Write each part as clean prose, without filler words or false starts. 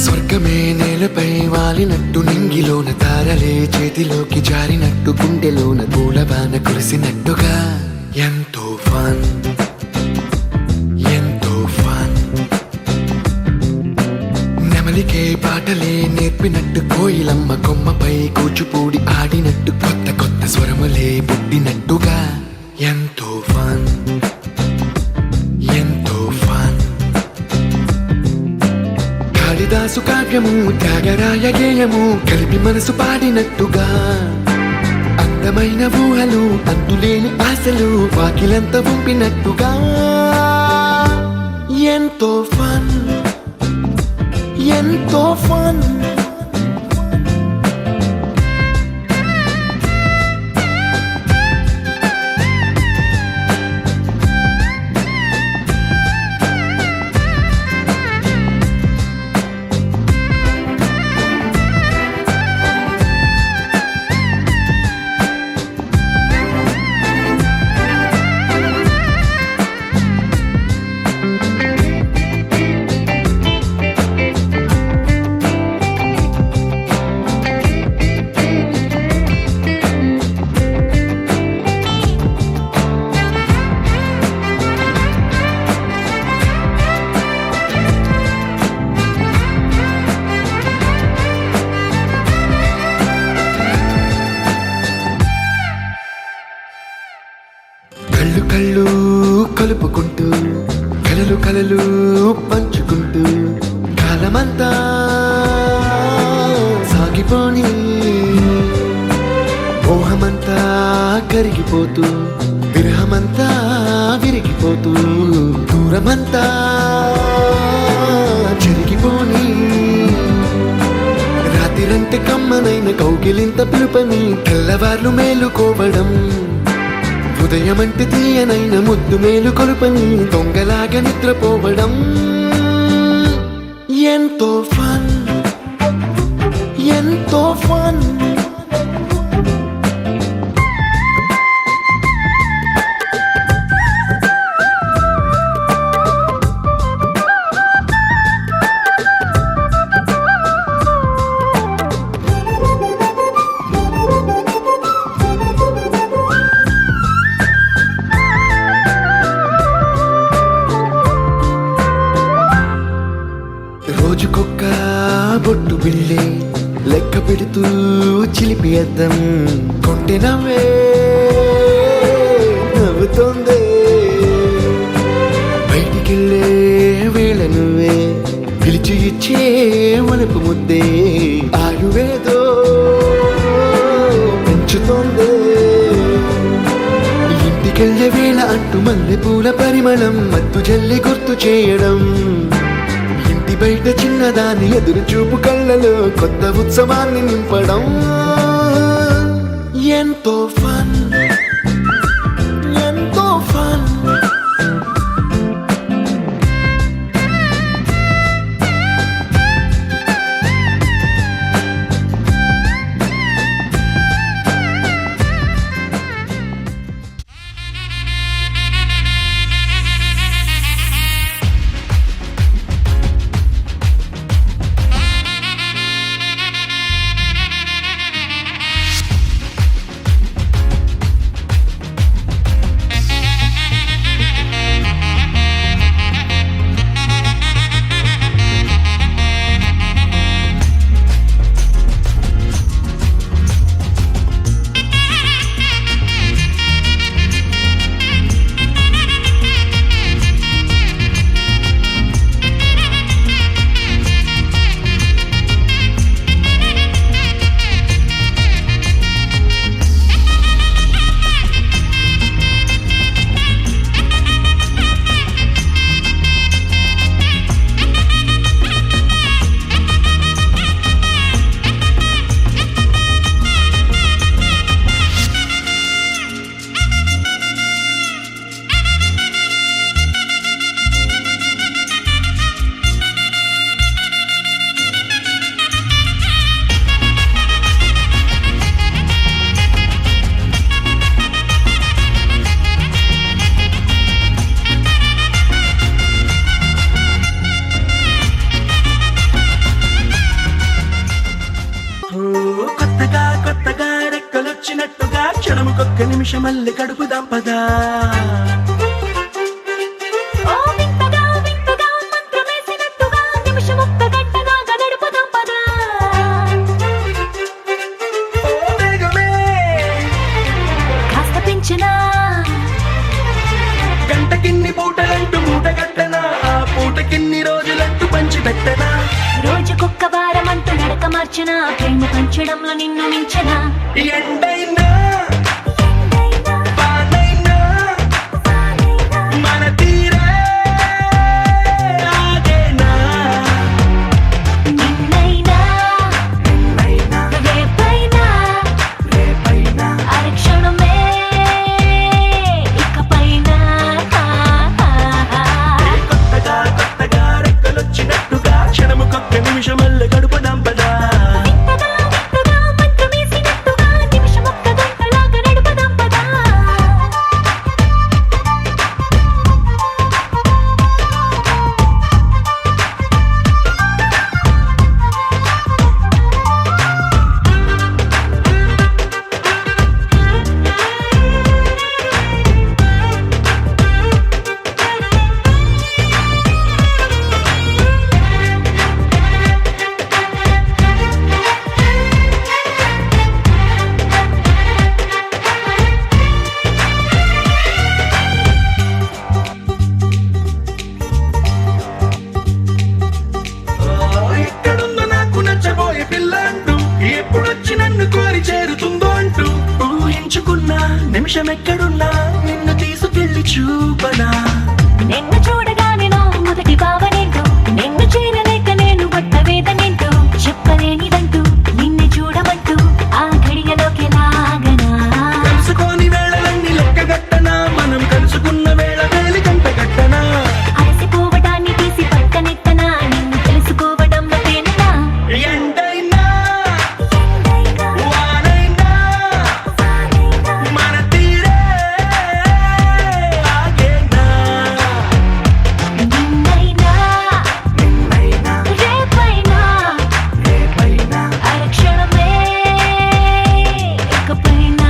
స్వర్గమే నేలపై వాలినట్టు నింగిలోన తారలే చేతిలోకి జారినట్టు గుండెలోన పూలవాన కురిసినట్టుగా ఎంతో ఫన్ ఎంతో ఫన్. నెమలికే పాటలే నేర్పినట్టు కోయిలమ్మ కొమ్మపై కూచిపూడి ఆడినట్టు కొత్త కొత్త స్వరములే పుట్టినట్టుగా ఎంతో ఫన్ ఎంతో ఫన్. కాళిదాసు కావ్యము త్యాగరాయ గేయము కలిపి మనసు పాడినట్టుగా అందమైన ఊహలు అంతులేని ఆశలు వాకిలంత పంపినట్టుగా ఎంతో ఫన్ ఎంతో ఫన్. కళ్ళు కళ్ళు కలుపుకుంటూ కలలు కలలు పంచుకుంటూ కాలమంతా సాగిపోని మోహమంతా కరిగిపోతూ విరహమంతా విరిగిపోతూ దూరమంతా చెరిగిపోని రాత్రిరంటే కమ్మనైన కౌగిలింత పిలుపని తెల్లవార్లు మేలుకోవడం ఉదయమంటే తీయనైన ముద్దు మేలు కొలుపని దొంగలాగా నిద్రపోవడం ఎంతో ఫన్ ఎంతో ఫన్. రోజుకొక్క బొట్టు బిళ్ళే లెక్క పెడుతూ చిలిపి అద్దం కొంటె నవ్వే నవ్వుతోందే బయటికెళ్ళే వేళ నువ్వే పిలిచి ఇచ్చే వనపు ముద్దే ఆయువేదో పెంచుతోందే. ఇంటికెళ్ళే వేళ అంటూ మల్లె పూల పరిమళం మత్తు జల్లి గుర్తు చేయడం బయట చిన్నదాని ఎదురు చూపు కళ్ళలో కొత్త ఉత్సవాన్ని నింపడం ఎంతో ఫన్ ఎంతో ఫన్. రెక్కలొచ్చినట్టుగా క్షణముకొక్క నిమిషమల్లె కడుపుదాం పదా. గంటకిన్ని పూటలంటూ మూట కట్టనా, ఆ పూటకిన్ని రోజులంటూ పంచి పెట్టనా, రోజుకొక్క వారం అంటూ నడక మార్చనా, ప్రేమ పంచడంలో నిన్ను మించనా. ఎండైనా వానైనా మన తీరే ఆగేనా. నిన్నైనా రేపైనా అరక్షణమే ఇకపైన. కొత్తగా రెక్కలొచ్చినట్టుగా క్షణముకొక్క నిమిషమల్లె గడుపుదాం పదా. ఎప్పుడొచ్చి నన్ను కోరి చేరుతుందో అంటూ ఊహించుకున్నా నిమిషం ఎక్కడున్నా నిన్ను తీసుకెళ్లి చూపనా. నిన్ను చూడగానే నా మొదటి భావనేంటో, నిన్ను చేరలేక నేను పడ్డ వేదనేంటో, చెప్పలేనిదంటూ నిన్ను చూడమంటూ ఆ ఘడియలోకి లాగనా. కలుసుకోని వేళలన్నీ లెక్కగట్టనా, మనం కలుసుకున్న వేళ వేలి గంట గట్టనా. అలసిపోవడాన్ని తీసి పక్కనెత్తనా, నిన్ను తెలుసుకోవడంలో తేనెనా. ఎండైనా వానైనా మన తీరే ఆగేనా. నిన్నైనా రేపైనా అరక్షణమే ఇకపైన.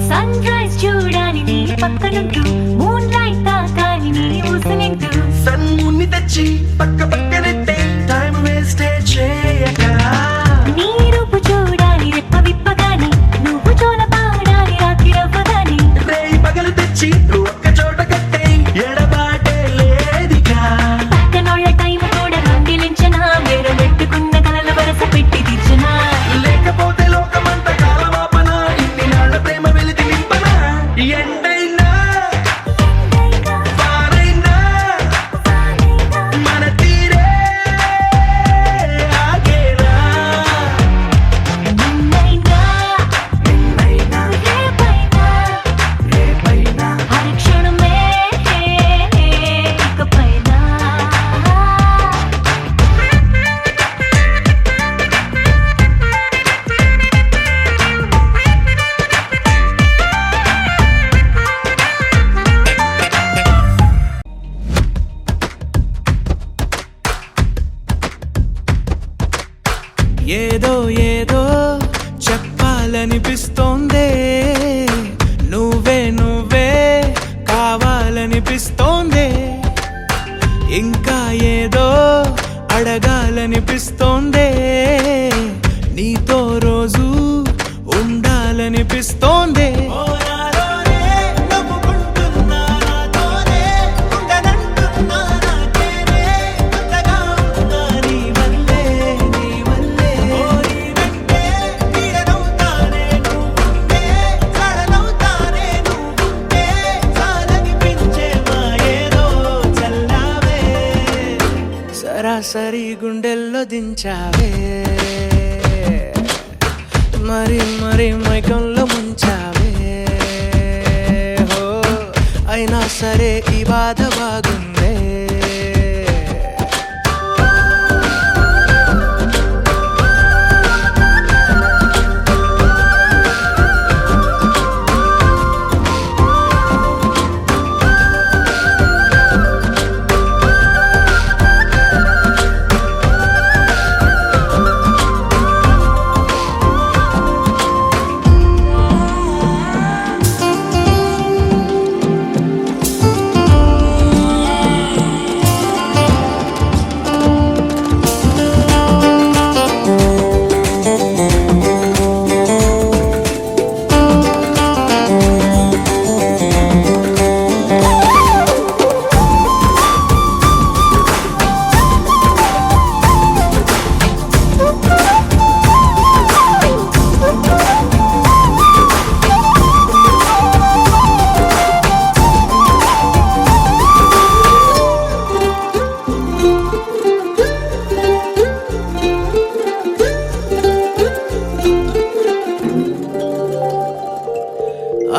సన్ రైజ్ చూడాలి నీ పక్కనుంటూ, మూన్ లైట్ తాకాలి నీ ఊసనింటూ, సన్ముని తెచ్చి పక్కనెట్టే టైం వేస్టే చేయక. నీ రూపు చూడాలి రెప్ప విప్పగాని, నువ్వు జోల పాడాలి రాత్రి రవ్వగాని. రేయి పగలు తెచ్చి ఒక్క చోట కట్టే ఎడబాటే లేదిగా. పక్కనోళ్ళ టైం కూడా రంగిలించనా, వేరే పెట్టుకున్న కలలు వరస పెట్టి తీర్చనా. లేకపోతే లోకమంత కాలమాపన, ఇన్ని నాళ్ళ ప్రేమ వెలితి నింపనా. ఎండైనా వానైనా మన తీరే ఆగేనా. నిన్నైనా రేపైనా అరక్షణమే ఇకపైన. ఏదో ఏదో చెప్పాలనిపిస్తోందే, నువ్వే కావాలనిపిస్తోందే, ఇంకా ఏదో అడగాలనిపిస్తోందే, నీతో రోజు ఉండాలనిపిస్తోందే. సరాసరి గుండెల్లో దించావే, మరి మైకంలో ముంచావే. సరే ఈ బాధ బాగుందే.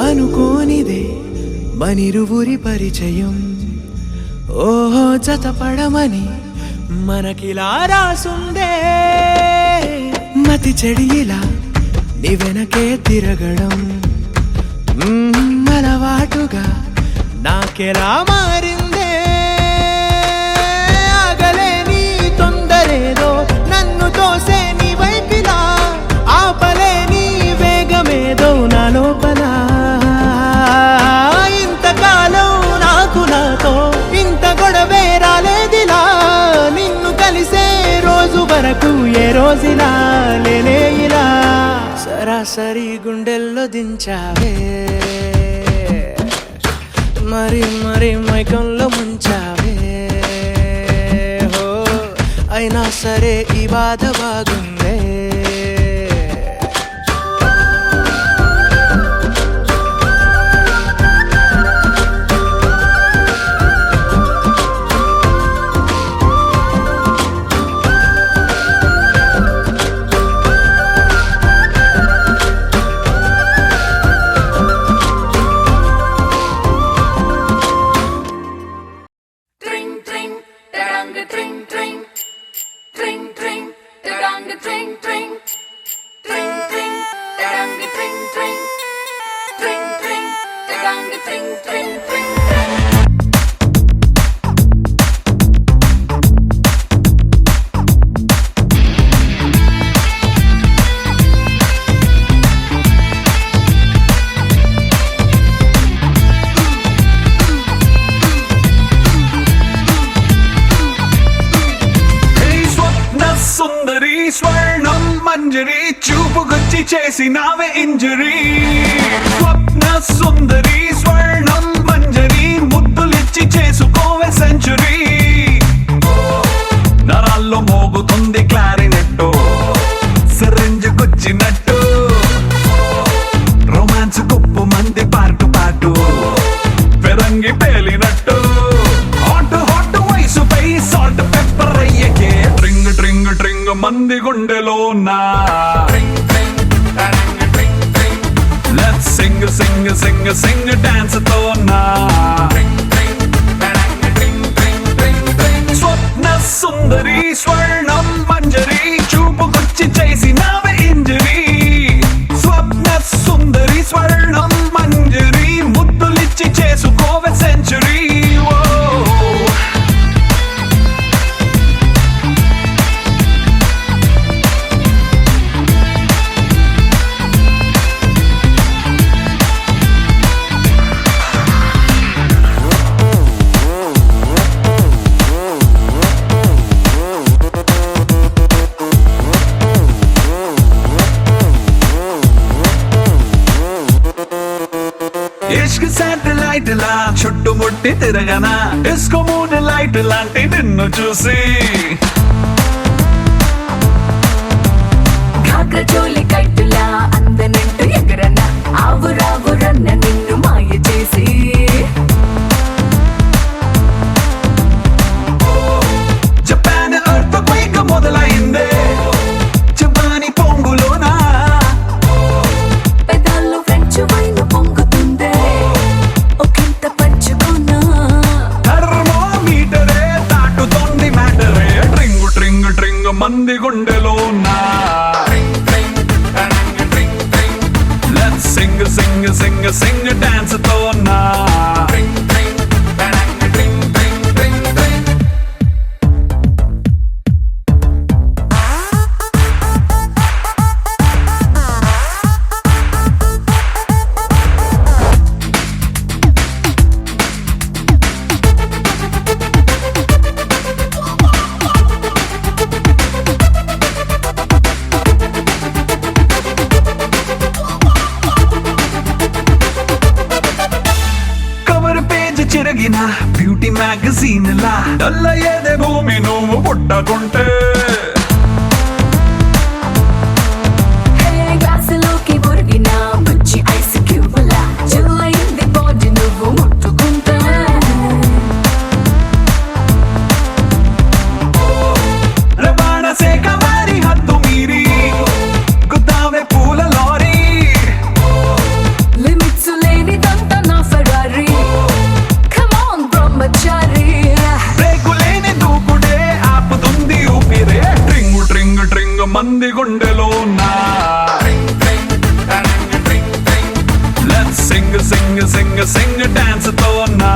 అనుకోనిదే మనిరువురి పరిచయం, ఓహో జతపడమని మనకిలా రాసుందే. మతి చెడి ఇలా నీ వెనకే తిరగడం అలవాటుగా నాకెలా మారిందే. ఆగలేని తొందరేదో నన్ను తోసే నీ వైపిలా, ఆపలేని వేగమేదో నా లోపల. ఇంతకాలం నాకు నాతో ఇంత గొడవే రాలేదిలా, నిన్ను కలిసే రోజు వరకు ఏ రోజులా లేనే ఇలా. సరాసరి గుండెల్లో దించావే, మరి మరి మైకంలో ముంచావే. హో అయినా సరే ఈ బాధ బాగుందే. స్వర్ణం మంజరి చూపుకొచ్చి చేసినావే ఇంజరీ. స్వప్న సుందరి స్వర్ణం మంజరి ముద్దులిచ్చి చేసుకోవే సెంచురీ. నరాల్లో మోగుతుంది క్లారినెట్టు, సిరింజుకొచ్చినట్టు. రొమాన్స్ కుప్పు మంది పాటు పాటు పెరంగి పేలినట్టు. హాట్ హాట్ వయసుపై సాల్ట్ పెప్పర్ అయ్యకే ట్రింగ్ ట్రింగ్ ట్రింగ్ మంది గుండెలో నా. Let's sing sing sing sing dance తో నా. స్వప్న సుందరి స్వర్ణం మంజరి చూపుకొచ్చి చేసినావే ఇంజరీ. స్వప్న సుందరి స్వర్ణం మంజరి ముద్దులిచ్చి చేసుకోవే సెంచురీ. ఇష్క్ శాటిలైట్ లా చుట్టుముట్టి తిరగనా, డిస్కో మూన్ లైట్ లాంటి నిన్ను చూసి. కాకచోలి కట్టులా అందనంటూ ఎగరన, ఆవురావురన్న నిన్ను మాయ చేసి. జపాన్ ఎర్త్ క్వేక్ మొదలైందే జపాని పొంగులోనా. పెదాల్లో ఫ్రెంచ్ వైన్ పొంగుతుందే, ఒకంత పంచుకొని మ్యాగజీన్ లా డల్ల ఏదే భూమి నువ్వు పుట్టకుంటే గ్లాసులోకి ఒరిగిన మంచి ఐస్ క్యూబ్లా చిల్లయింది బాడీ నువ్వు ముట్టుకుంటా రవాణా శాఖ వారి హద్దు మీరి గుద్దావే పూల లారీ లిమిట్స్ లేనిదంతా నా Ferrari come on Brahmachari break లేని దూకుడే ఆపుతుంది ఊపిరే ట్రింగు ట్రింగు ట్రింగు మంది గుండెలో నా Let's sing, sing, sing, sing, dance తో నా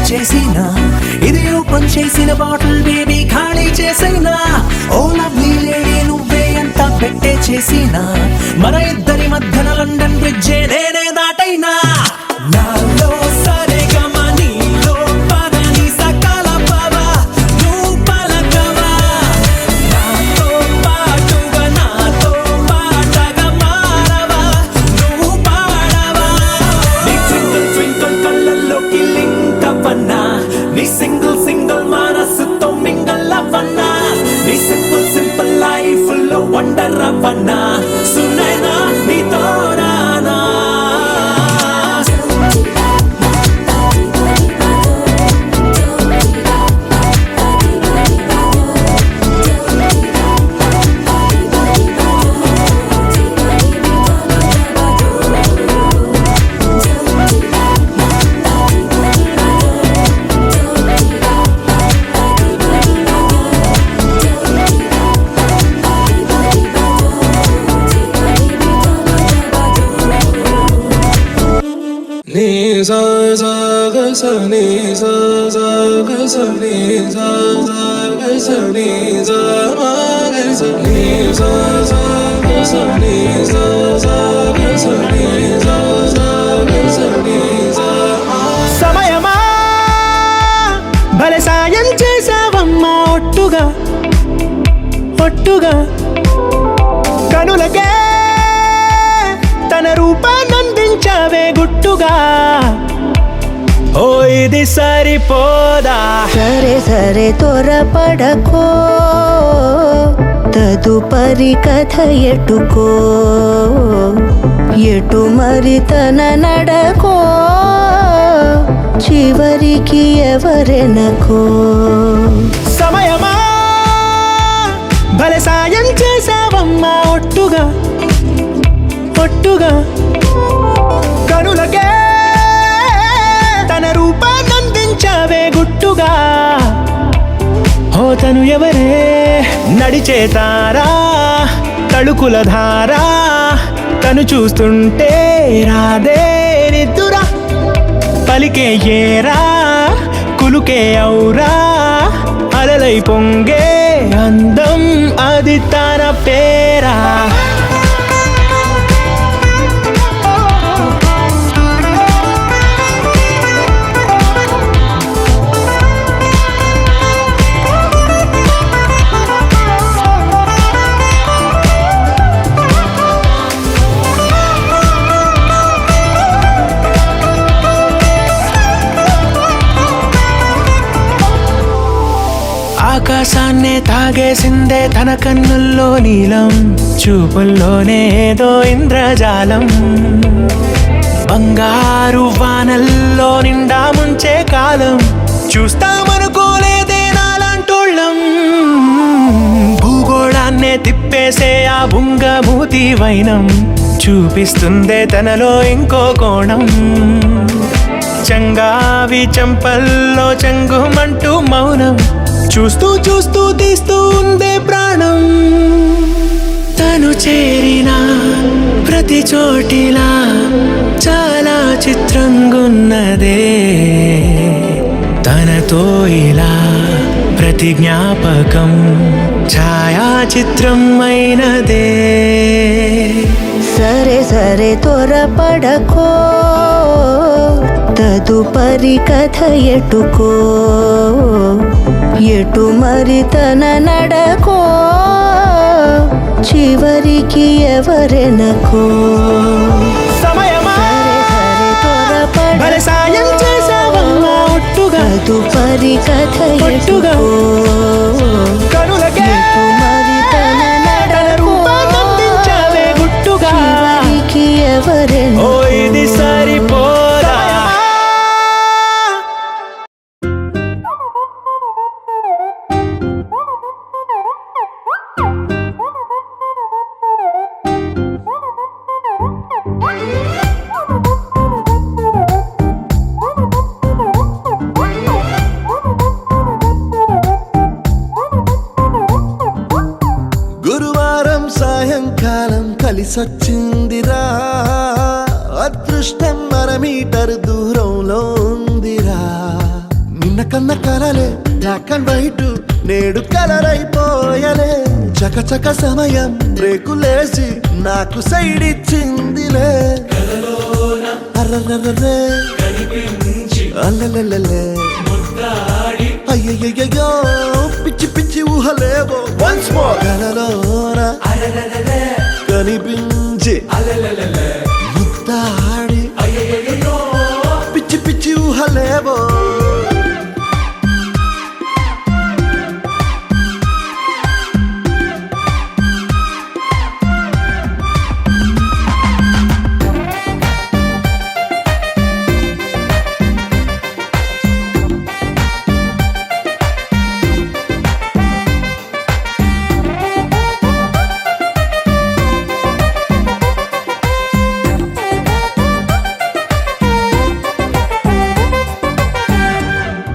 చేసినా ఇది ఓపెన్ చేసిన బాటిల్ బేబీ ఖాళీ చేసినా ఓ లవ్లీ లేడీ నువ్వే ఎంత పెట్టే చేసినా మన ఇద్దరి మధ్యన లండన్ బ్రిడ్జ్ నేనే దాటైనా నాలో సరిగమ నీలో పదని సకల పవ నువ్వు పలకవా నాతో పాటుగా నాతో పాటగా మారవా నువ్వు పాడవా నీ ట్వింకిల్ ట్వింకిల్ కళ్ళల్లోకి లింక్ అవ్వన్నా నీ సింగిల్ సింగిల్ మనసుతో మింగల్ అవ్వన్నా నీ సింపుల్ సింపుల్ లైఫ్ లో వండర్ అవ్వన్నా సునైనా నీతో రానా ni sa sa ga sa ni sa sa ga sa ni sa sa ga sa ni sa ma ga sa ni sa sa ga sa ni sa sa ga sa ni sa sa ga sa ni sa ma సమయమా భలే సాయం చేసావమ్మా ఒట్టుగా ఒట్టుగా కనులకే తన రూపాన్నందించావే గుట్టుగా ఓ ఇది సరిపోదా సరే సరే త్వరపడకో తదుపరి కథ ఎటుకో ఎటు మరి తన నడకో చివరికి ఎవరెనకో సమయమా భలే సాయం చేసావమ్మా ఒట్టుగా ఒట్టుగా కనులకే తన రూపాన్నందించావే గుట్టుగా ఓ తను ఎవరే నడిచే తారా తళుకుల ధారా తను చూస్తుంటే రాదే నిద్దురా పలికే ఏరా కులుకే ఔరా అలలై పొంగే అందం అది తన పేరా ఆకాశాన్నే తాగేసిందే తన కన్నుల్లో నీలం చూపుల్లోనే ఏదో ఇంద్రజాలం బంగారు వానల్లో నిండా ముంచే కాలం చూస్తామనుకోలేదే నాలాంటోళ్ళం భూగోళాన్నే తిప్పేసే ఆ బుంగమూతి వైనం చూపిస్తుందే తనలో ఇంకో కోణం చంగావి చంపల్లో చంగుమంటూ మౌనం చూస్తూ చూస్తూ తీస్తూ ఉందే ప్రాణం తను చేరిన ప్రతి చోటిలా చాలా చిత్రంగున్నదే తనతో ఇలా ప్రతి జ్ఞాపకం ఛాయాచిత్రం అయినదే సరే సరే త్వరపడకో తదుపరి కథ ఎటుకో ఎటు మరి తన నడకో చివరికి ఎవరెనకో సమయమా భలే సాయం చేసావమ్మా ఒట్టుగా తదుపరి కథ ఒట్టుగా ఎటుకో కనులకే ఎటు మరి తన తన నడకో రూపాన్నందించావే గుట్టుగా చివరికి ఓ ఎవరెనకో ఇది సరిపోదా గురువారం సాయంకాలం కలిసొచ్చిందిరా అదృష్టం మన మీటర్ దూరంలో ఉందిరా నిన్న కన్న కలలే బ్లాక్ అండ్ వైట్ నేడు కలర్ అయిపోయలే చకచక సమయం బ్రేకులేసి నాకు సైడ్ ఇచ్చిందిలే అర్రర్రర్రే అల్లలల్లలే అయ్యయ్యో పిచ్చి పిచ్చి ఊహలేవో వన్స్ మోర్ కలలోన కనిపించి ముద్దాడి పిచ్చి పిచ్చి ఊహలేవో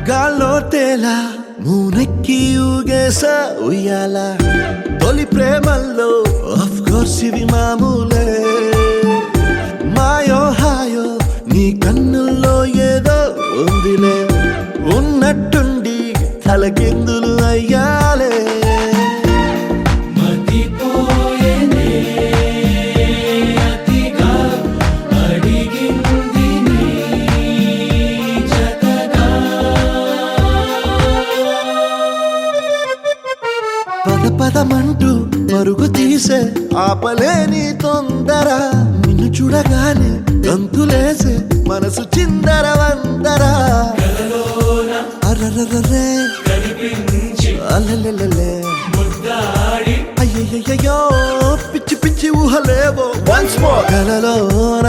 గాల్లో తేలా మూనెక్కి ఊగేసా ఉయ్యాల తొలి ప్రేమల్లో ఆఫ్ కోర్స్ ఇవి మామూలే మాయో హాయో నీ కన్నుల్లో ఏదో ఉందిలే ఉన్నట్టుండి తలకిందులు అయ్యాలే పదమంటూ ఆపలేని తొందర నిన్ను చూడగానే గంతులేసే మనసు చిందర వందర అరరరే అలలలలే అయ్యయ్యో పిచ్చి పిచ్చి ఊహలేవో వన్స్ మోర్ కలలోన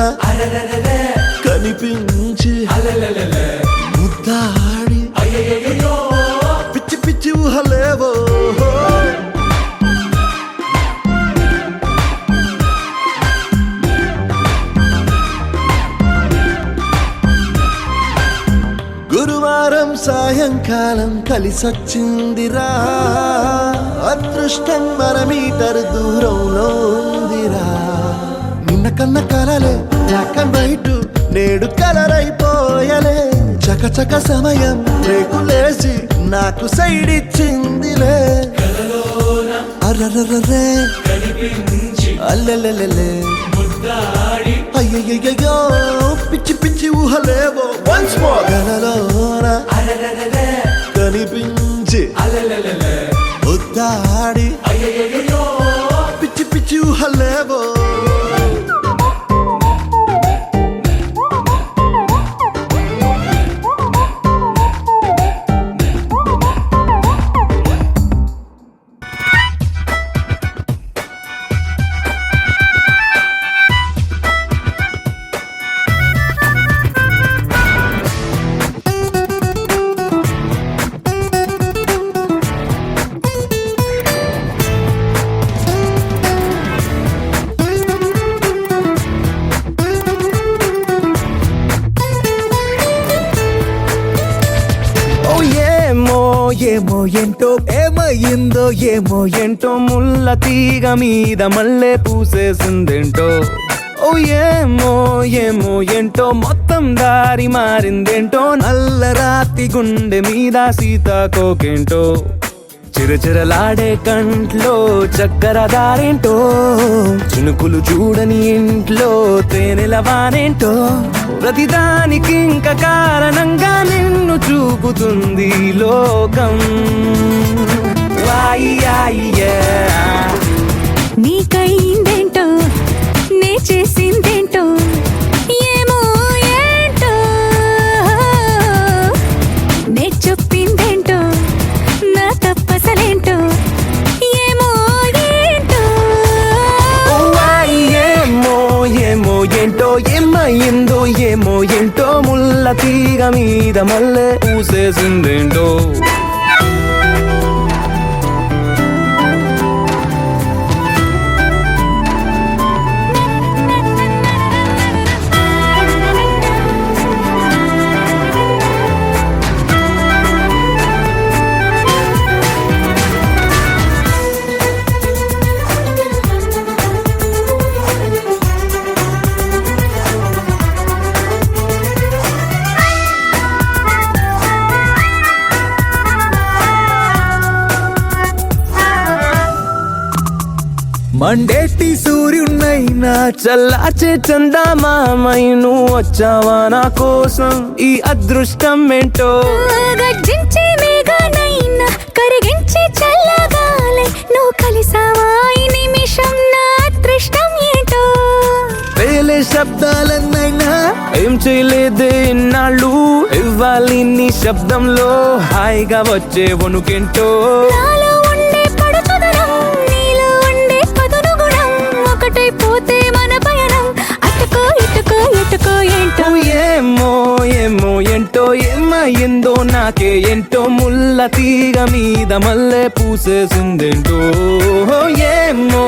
కనిపించి ముద్దాడి పిచ్చి పిచ్చి ఊహలేవో గురువారం సాయంకాలం కలిసొచ్చిందిరా అదృష్టం మన మీటర్ దూరంలో ఉందిరా నిన్న కన్న కలలే బ్లాక్ అండ్ వైట్ నేడు కలర్ అయిపోయలే చకచక సమయం రేకులేసి నాకు సైడ్ ఇచ్చిందిలే అర్రర్రరే అల్లెలెలెలే అయ్యయ్యో పిచ్చి పిచ్చి ఊహలేవో వన్స్ మోర్ కలలోన కనిపించి ముద్దాడి పిచ్చి పిచ్చి ఊహలేవో ఏమో ఏంటో ఏమయ్యిందో ఏమో ఏంటో ముళ్ళ తీగ మీద మళ్ళీ పూసేసిందేంటో ఓ ఏమో ఏంటో మొత్తం దారి మారిందేంటో నల్ల రాతి గుండె మీద సీతాకోకేంటో చిరచిరలాడే కంట్లో చక్కెర దారేంటో చినుకులు చూడని ఇంట్లో తేనెల వానేంటో ప్రతిదానికి ఇంక కారణంగా నిన్ను చూపుతుంది లోకం నీకైందేంటో నే చేసిందేంటో ఏమో ఏంటో నే చెప్పిందేంటో నా తప్పసలేంటో ఏమో ఏంటో ఏమో ఏంటో ఏమయ్యిందో ఏమో ఏంటో ముళ్ళ తీగ మీద మళ్ళీ పూసేసిందేంటో మండేటి సూర్యున్నైనా చల్లార్చే చందమామై నువ్వు వచ్చావా నా కోసం ఈ అదృష్టం ఏంటో గర్జించే మేఘనైనా కరిగించే చల్లగాలై నువ్వు కలిసావా ఈ నిమిషం నా అదృష్టం ఏంటో వేలే శబ్దాలన్నైనా ఏం చేయలేదే ఇన్నాళ్ళు ఇవ్వాలి నీ శబ్దంలో హాయిగా వచ్చే వణుకేంటో నాలో ఉండే పడుచుదనం నీలో ఉండే పదును గుణం ఒకటైపోతే మన పయనం అటుకో ఇటుకో ఎటుకో ఏంటో ఏమో ఏంటో ఏమయ్యిందో నాకే ఏంటో ముళ్ళ తీగ మీద మళ్ళీ పూసేసిందేంటో ఏమో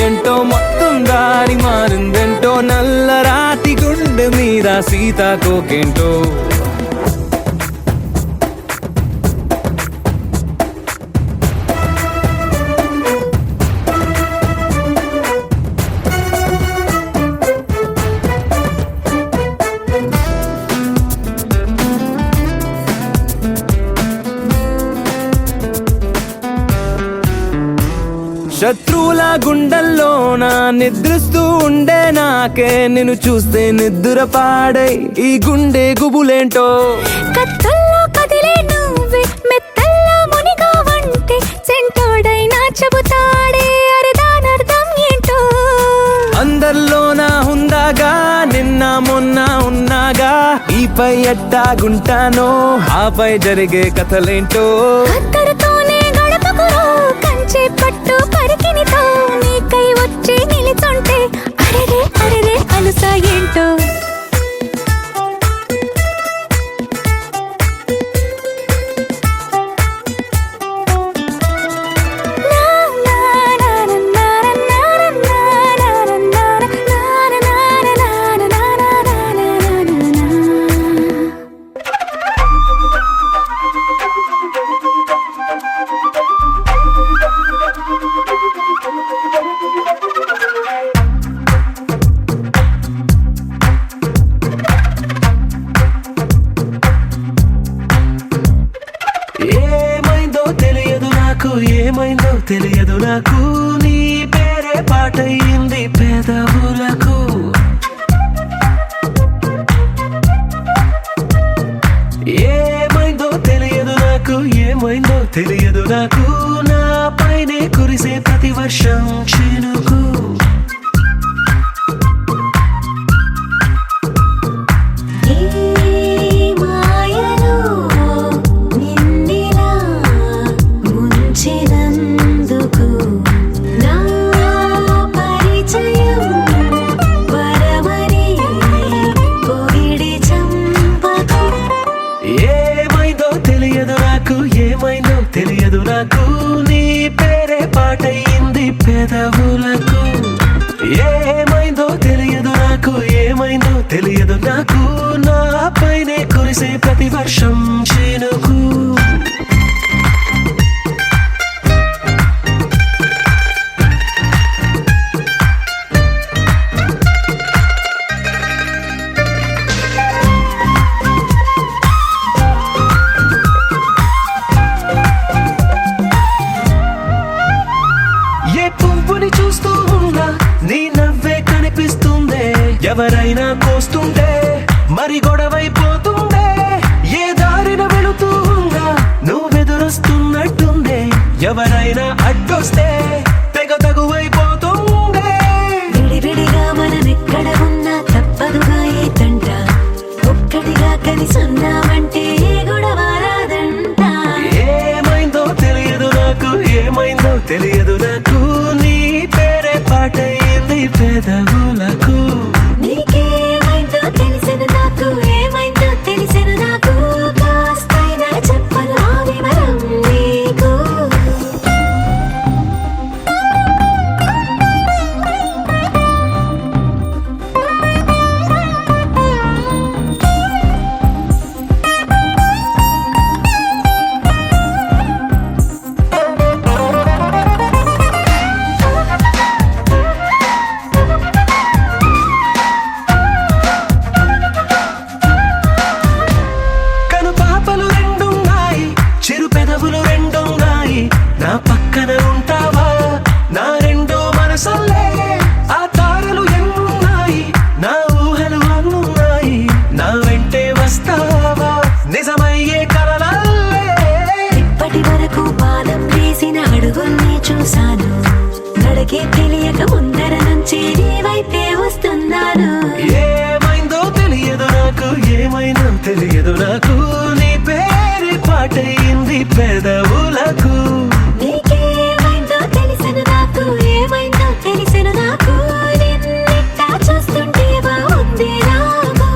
ఏంటో మొత్తం దారి మారిందేంటో నల్ల రాతి గుండె మీద సీతాకోకేంటో శత్రువుల గుండెల్లోన నిద్రిస్తూ ఉండే నాకే నిన్ను చూస్తే నిద్ర పాడై ఈ గుండె గుబులేంటో కత్తుల్లో కదిలే నువ్వే మెత్తల్లో మునిగా వంటే చెంటోడైనా చెబుతాడే అరదానర్థం ఏంటో నీపై ఎట్టాగుంటానో ఆపై జరిగే కథలేంటో అక్కడితోనే గడపకురో కంచె పట్టు పరికినితో నీకై వచ్చి నిలిచుంటే అరెరే అరెరే అలుసా ఏంటో ఏమైందో తెలియదు నాకు ఏమైందో తెలియదు నాకు నీ పేరే పాటయింది పెదవులకు ఏమైందో తెలియదు నాకు ఏమైందో తెలియదు నాకు నా పైనే కురిసే ప్రతి వర్షం చినుకు తెలియదు నాకు నీ పేరే పాటయింది పెదవులకు ఏమైందో తెలియదు నాకు ఏమైందో తెలియదు నాకు నా పైనే కురిసే ప్రతి వర్షం చినుకు ఎవరైనా కోస్తుంటే మరి గొడవైపోతుందే ఏ దారిన వెళుతుందా నువ్వెదురొస్తున్నట్టుందే ఎవరైనా అడ్డొస్తే తెగ తగువైపోతుందే విడివిడిగా మనమెక్కడ ఉన్నా తప్పదుగా ఏ తంట ఒక్కటిగా కలిసున్నామంటే గొడవ రాదంట ఏమైందో తెలియదు నాకు ఏమైందో తెలియదు నాకు నీ పేరే పాటయింది పెదవులకు నీకేమైందో తెలిసిన నాకు ఏమైందో తెలిసిన నాకు కాస్తైనా చెప్పను ఆ వివరం నీకు నా పక్కన ఉంటావా నా రెండో మనసల్లే ఆ తారలు ఎన్నున్నాయి నా ఊహలు అన్నున్నాయి నా వెంటే వస్తావా నిజమయ్యే కలలల్లే ఇప్పటి వరకు పాదం వేసిన అడుగుల్ని చూశాను నడకే తెలియక ముందర నుంచి నీ వైపే వస్తున్నాను ఏమైందో తెలియదు నాకు ఏమైందో తెలియదు నాకు నీ పేరు పాటయింది పెదవులకు నీకేమైందో తెలిసిన నాకు ఏమైందో తెలిసిన నాకు నిన్నెట్టా చూస్తుంటే బాగుంది నాకు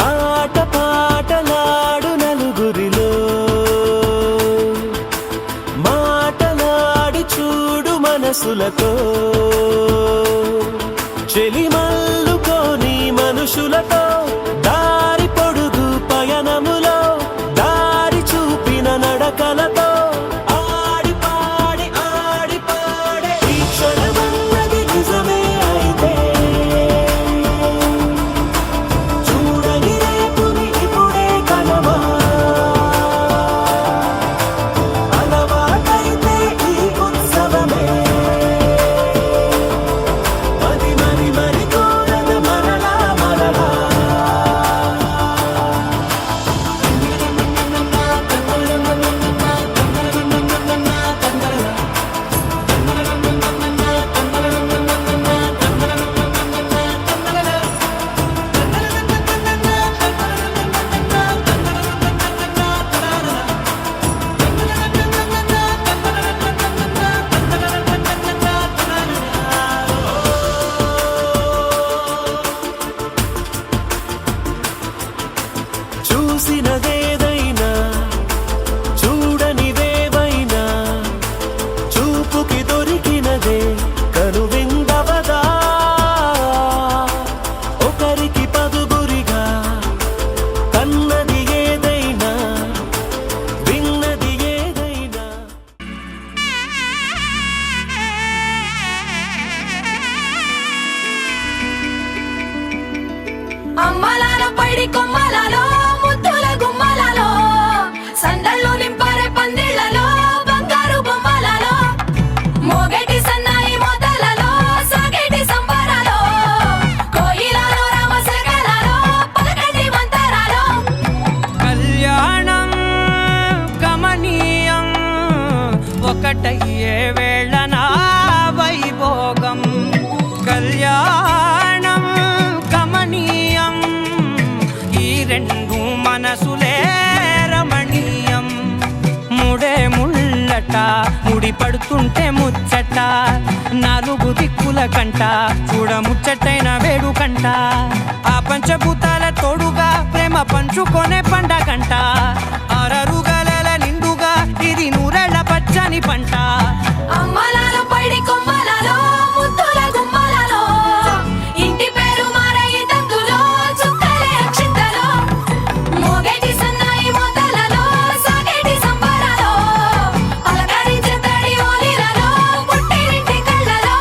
ఆట పాటలాడు నలుగురిలో మాటలాడి చూడు మనసులతో చెలిమల్లుకోని మనుషులతో దారి పొడుగు పయనములో దారి చూపిన నడకలతో ఆడి పాడి ఈ క్షణమన్నది నిజమే అయితే చూడని రేపుని ఇప్పుడే కలవా అలవాటైతే ఈ ఉత్సవమే మరి కోరద మరలా మరలా ఒకటయ్యే వేళ నా వైభోగం కళ్యాణం కమనీయం ఈ రెండు మనసులే రమణీయం ముడే ముళ్ళట ముడి పడుతుంటే ముచ్చట నాలుగు దిక్కుల కంట చూడ ముచ్చటైన వేడుకంట ఆ పంచభూతాల తోడుగా ప్రేమ పంచుకొనే పండగంట ఆరరుగల నిండుగా ఇది నూరెళ్ళ పచ్చని పంట అమ్మలాలో పడి కొమ్మలలో ముద్దుల గుమ్మలలో ఇంటి పేరు మారయి తందులో చుక్కలే అక్షింతలో మోగేటి సన్నాయి మోతలలో సాగేటి సంబరాలో పలకరించే తడి ఓలిలలో పుట్టినింటి కళ్ళలో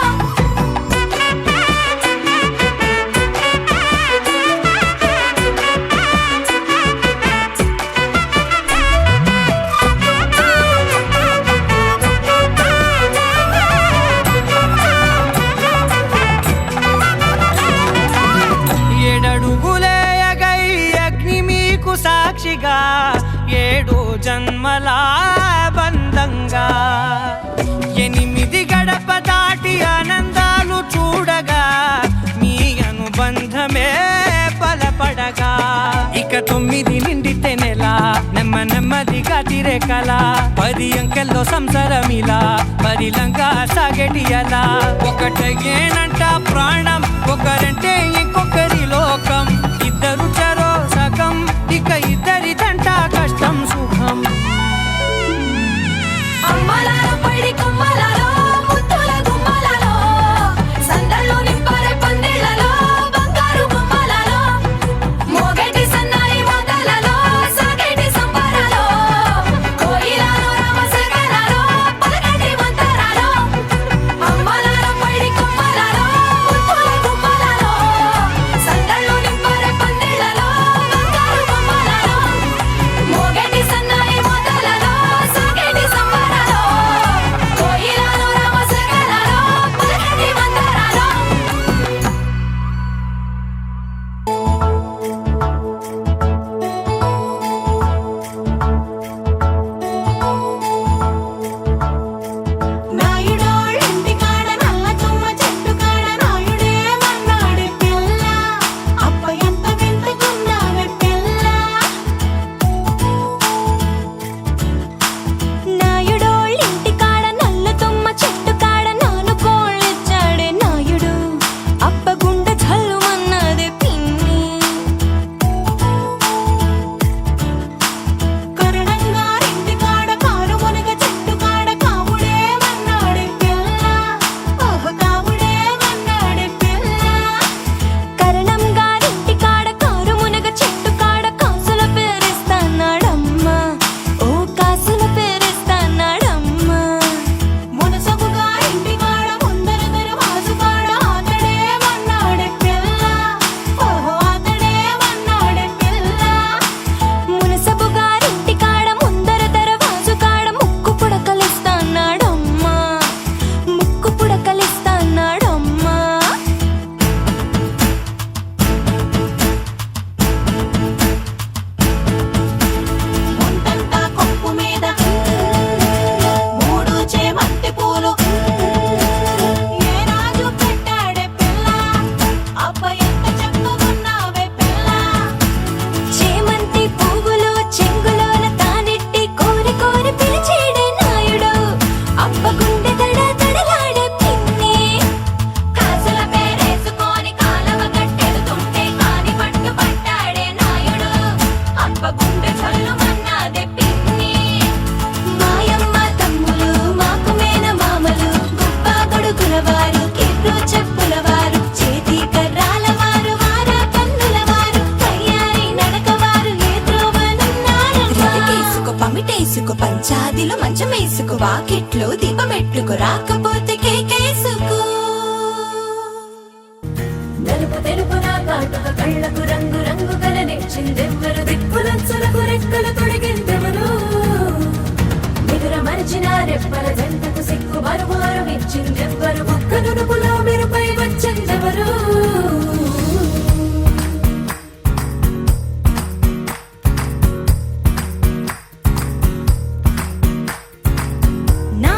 ఏడడుగులేయగై అగ్ని మీకు సాక్షిగా ఏడు జన్మల బంధంగా ఎనిమిది గడప దాటి ఆనందాలు చూడగా మీ అనుబంధమే బలపడగా ఇక 9 నిండితే నెల నెమ్మదిగా తిరే కల 10 అంకెల్లో సంసారమిలా పరిలంగా సాగటి అలా ఒకటేనంట ప్రాణం ఒకరంటే ఇంకొకరి లోకం ఇద్దరు చరో సగం ఇక ఇద్దరిదంట కష్టం సుఖం అమ్మలాలో పడి కొమ్మలలో ముద్దుల గుమ్మలలో సందళ్ళు నింపరే పందిళ్ళలో బంగారు గుమ్మలలో మోగేటి సన్నాయి మోతలలో సాగేటి సంబరాలో కోయిలలో రామశకలలో పలకటి మంతరాలో అమ్మలాలో పడి కొమ్మలలో ముద్దుల గుమ్మలలో సందళ్ళు నింపరే పందిళ్ళలో బంగారు గుమ్మలలో మోగేటి సన్నాయి మోతలలో సాగేటి సంబరాలో కోయిలలో రామశకలలో పలకటి మంతరాలో నాయుడోళ్ళింటి కాడ నల్ల తుమ్మ చెట్టు కాడ నాయుడే మన్నాడే పిల్ల అప్ప ఎంత వింతకున్నావే పిల్ల నాయుడోళ్ళింటి కాడ నల్ల తుమ్మ చెట్టు కాడ నాను కోళ్ళిచ్చాడే నాయుడు అప్ప గుండె చల్లుమన్నదే పిన్ని కరణంగారింటి కాడ కారు మునగ చెట్టు కాడ కావుడే మన్నాడే పిల్ల కావుడే మన్నాడే పిల్ల కరణం గారింటి కాడ కారు మునగ చెట్టు కాడ కాసుల పేరిస్తాన్నాడమ్మా ఓ కాసుల పేరిస్తాన్నాడమ్మా మునసబు గారింటి కాడ ముందర దరవాజు కాడ ఆతడే మన్నాడే పిల్ల ఓహో ఆతడే మన్నాడే పిల్ల మునసబు గారింటి కాడ ముందర దరవాజు కాడ ముక్కు పుడకలిస్తాన్నాడమ్మా ముక్కు పుడకలిస్తాన్నాడమ్మా ముందంతా కొప్పు మీద మూడు చేమంతి పూలు ఏ రాజు పెట్టాడే పిల్ల అబ్బ ఎంత చక్కగున్నావే పిల్ల చేమంతి పువ్వులు చెంగులోన తానెట్టి కోరి కోరి పిలిచేడే నాయుడు అబ్బ గుండె దడదడలాడే పిన్ని కాసుల పేరేసుకొని కాలవ గట్టెడుతుంటే కాని పట్టు పట్టాడే నాయుడు అబ్బ గుండె చల్లుమన్నాదే పిన్ని మాయమ్మ తమ్ములు మాకు మేన మామలు గొప్ప గొడుగుల వారు కిర్రు చెప్పుల వారు చేతి కర్రాల వారు వార కన్నుల వారు తయారీ నడక వారు ఏ త్రోవనున్నారమ్మా రతికేసుకో పమిటేసుకో పంచాదిలో మంచమేసుకో వాకిట్లో దీపమెట్టుకో రాకపోతే కేకేసుకో నలుపు తెలుపు నా కాటుక కళ్ళకు రంగు రంగు కలనిచ్చిందెవ్వరు దిక్కులంచులకు రెక్కలు తొడిగిందెవరు నిదుర మరిచిన రెప్పల జంటకు సిగ్గు మరుమారు ఇచ్చిందెవ్వరు ఒక్క నునుపులో మెరుపై వచ్చిందెవరు నా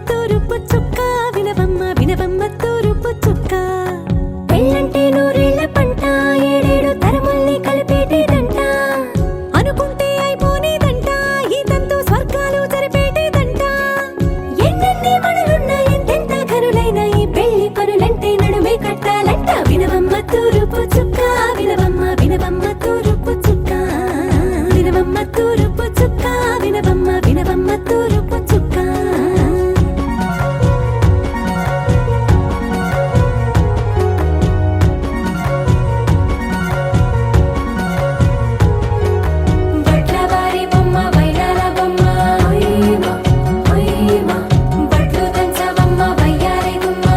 తూరుపు చుక్క వినవమ్మ వినవమ్మ తూరుపు చుక్క పెళ్ళంటే నూరేళ్ల పంట ఏడేడు తరముల్ని కలిపేటేదంట అనుకుంటే అయిపోనేదంట ఈ తంతు స్వర్గాలు జరిపేటేదంట ఎన్నెన్ని మనులున్న ఎంతెంత కరులైన ఈ పెళ్లి పనులంటే నడుమే కట్టాలంట వినవమ్మ తూరుపు చుక్క వినవమ్మ వినవమ్మ తూరుపు చుక్క వినవమ్మ తూరుపు చుక్క వినవమ్మ వినవమ్మ తూరుపు చుక్క బట్లవారి బొమ్మ వైరాల బొమ్మ ఓయమ్మ ఓయమ్మ బట్లు దంచవమ్మ వయ్యారి గుమ్మ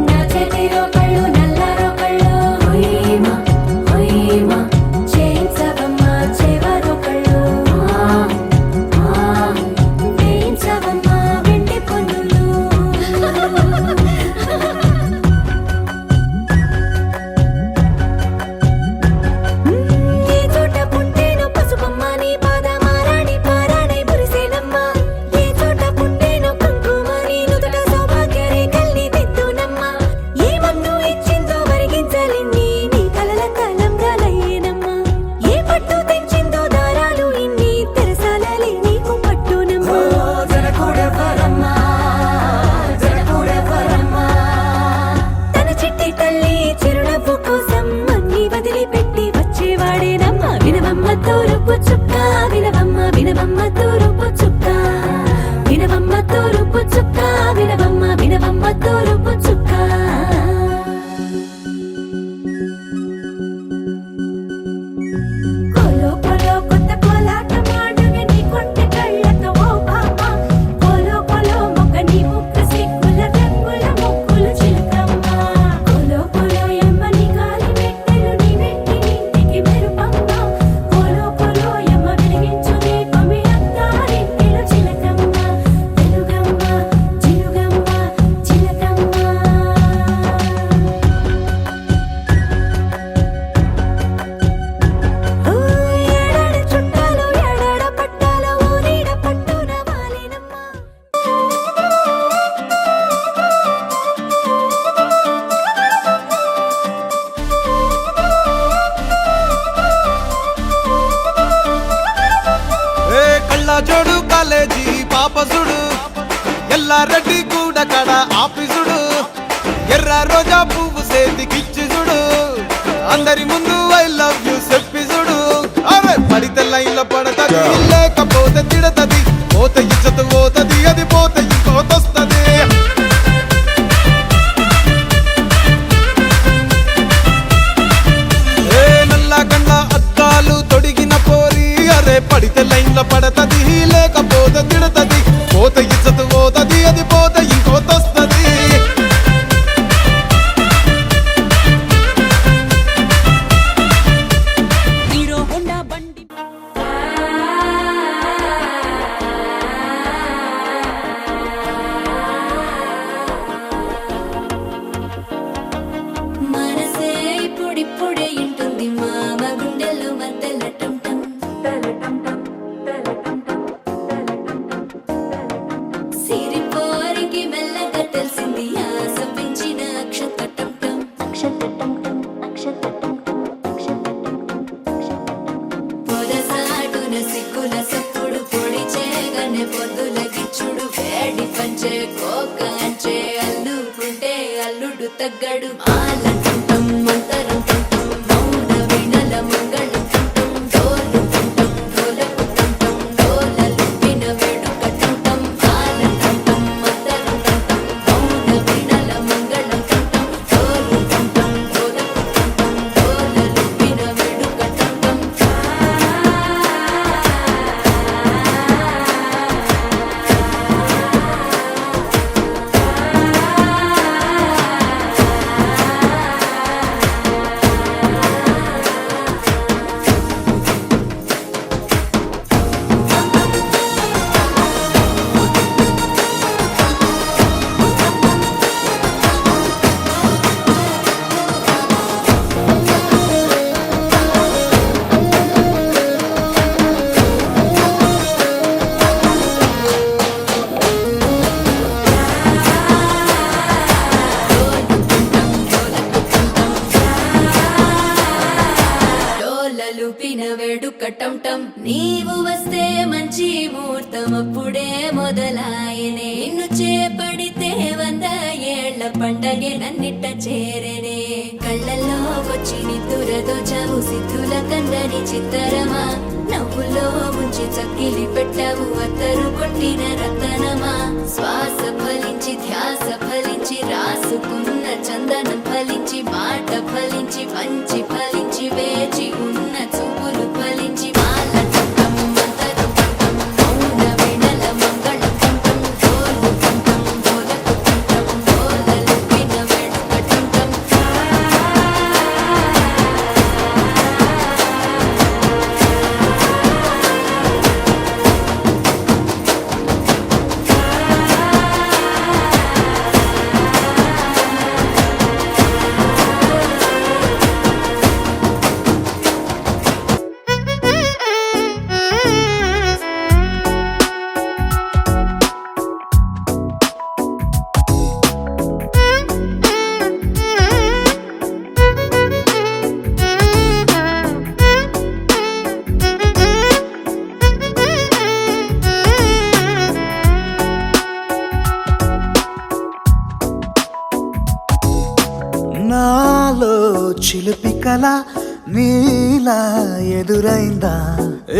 నా చేతిలో కళ్ళు నల్లారో కళ్ళు ఓయమ్మ ఓయమ్మ చేయించవమ్మ చేవారో కళ్ళు వేయించవమ్మ వెండి పొన్నులు ఏ చోట పుట్టేనో పసుపమ్మ నీ పాదమారాణి పారాణై మురిసేనమ్మ ఏ చోట పుట్టేనో కుంకుమ నీ నుదుట సౌభాగ్య రేఖల్ని దిద్దునమ్మ ఏ మన్ను ఇచ్చిందో వరిగించలిన్ని నీ కలల కలంగాలయ్యేనమ్మ ఏ పట్టు తెచ్చిందో దారాలు ఇన్ని తెరసాలలి నీకు పట్టునమ్మ జనకూడెవరమ్మ జనకూడెవరమ్మ తన చిట్టి తల్లి చిరునవ్వు కోసం అన్ని వదిలిపెట్టి వచ్చేవాడేనమ్మ వినవమ్మ తూరుపు చుక్క వినవమ్మ వినవమ్మ తూరుపు చుక్క వినవమ్మ తూరుపు చుక్క వినవమ్మ వినవమ్మ తూరుపు చుక్క కోలో కోలో కొత్త కోలాటం ఆడుగ నీ కొంటె కళ్ళతో ఓ బామ్మ కోలో కోలో మొక్క నీ ముక్క సిగ్గుల రంగుల ముక్కులు చిలకమ్మ కోలో కోలో ఎమ్మ నీ కాలి మెట్టెలు నీ వెట్టి ఇంటికి మెరుపమ్మ కోలో కోలో ఎమ్మ వెలిగించు దీపమి అత్తారింటిలో చిలకమ్మ తెలుగమ్మ చిలుగమ్మ చిలకమ్మ ఏడాడ చుట్టాలు ఏడాడ పట్టాలు ఊరీడ పట్టున వాలినమ్మ ఏ కళ్ళ జోడు కాలేజీ పాపసుడు ఎల్లారెడ్డి కూడా కడ ఆఫీసుడు ఎర్ర రోజా పువ్వు సేతికిచ్చి చూడు అందరి ముందు ఐ లవ్ యూ చెప్పి చూడు అరే పడితే లైన్ లో పడతది లేకపోతే తిడతది పోతే ఇచ్చత పోతది అది పోతే ఇంకోతొస్తది ఏ నల్ల కండ్ల అద్దాలు తొడిగిన పోరి అరే పడితే లైన్ లో పడతది లేకపోతే తిడతది పోతే ఇచ్చత పోతది అది పోతే ఇంకోతొస్తది హీరో హోండా బండి మనసే ఇప్పుడిప్పుడే ఇంటుంది మామ గుండెల్లో మధ్యలో టంటం సిరిపోరికి మెల్లగా తెలిసింది ఆశ పెంచిన అక్షత టంటం పొదసాటున సిగ్గుల సప్పుడు పొడి చేయగానే పొద్దుల గిచ్చుడు వేడి పంచే కోకాంచే అల్లుకుంటే అల్లుడు తగ్గడు ఆలంటుంటం మంతరం టుంటం మౌన వినల మంగళం టుంటం డోలు టుంటం డోలకు టుంటం డోలలు విన వేడుక టుంటం ఆలంటుంటం మంతరం టుంటం మౌన వినల మంగళం టుంటం డోలు టుంటం డోలకు టుంటం డోలలు విన వేడుక టుంటం లూపిన వేడుక టం నీవు వస్తే మంచి ముహూర్తం అప్పుడే మొదలాయనే నిన్ను చేపడితే 100 ఏళ్ల పండగే నన్నిట్ట చేరనే కళ్ళల్లో వచ్చి నిద్దురదో చవు సిద్ధుల కందని చిత్తరమా నవ్వులో ముంచి చక్కిలి పెట్టావు అత్తరు కొట్టిన రతనమా శ్వాస ఫలించి ధ్యాస ఫలించి రాసుకున్న చందనం ఫలించి మాట ఫలించి పంచి ఫలించి వేచి ఉన్న చూపులు ఫలించి మాల చట్టం మంతరం కంఠం మౌన విడల మంగళ కంఠం గోలు కంఠం గోలకు కంఠం గోలలు విన వెడుక కంఠం నాలో చిలిపి కల నీలా ఎదురైందా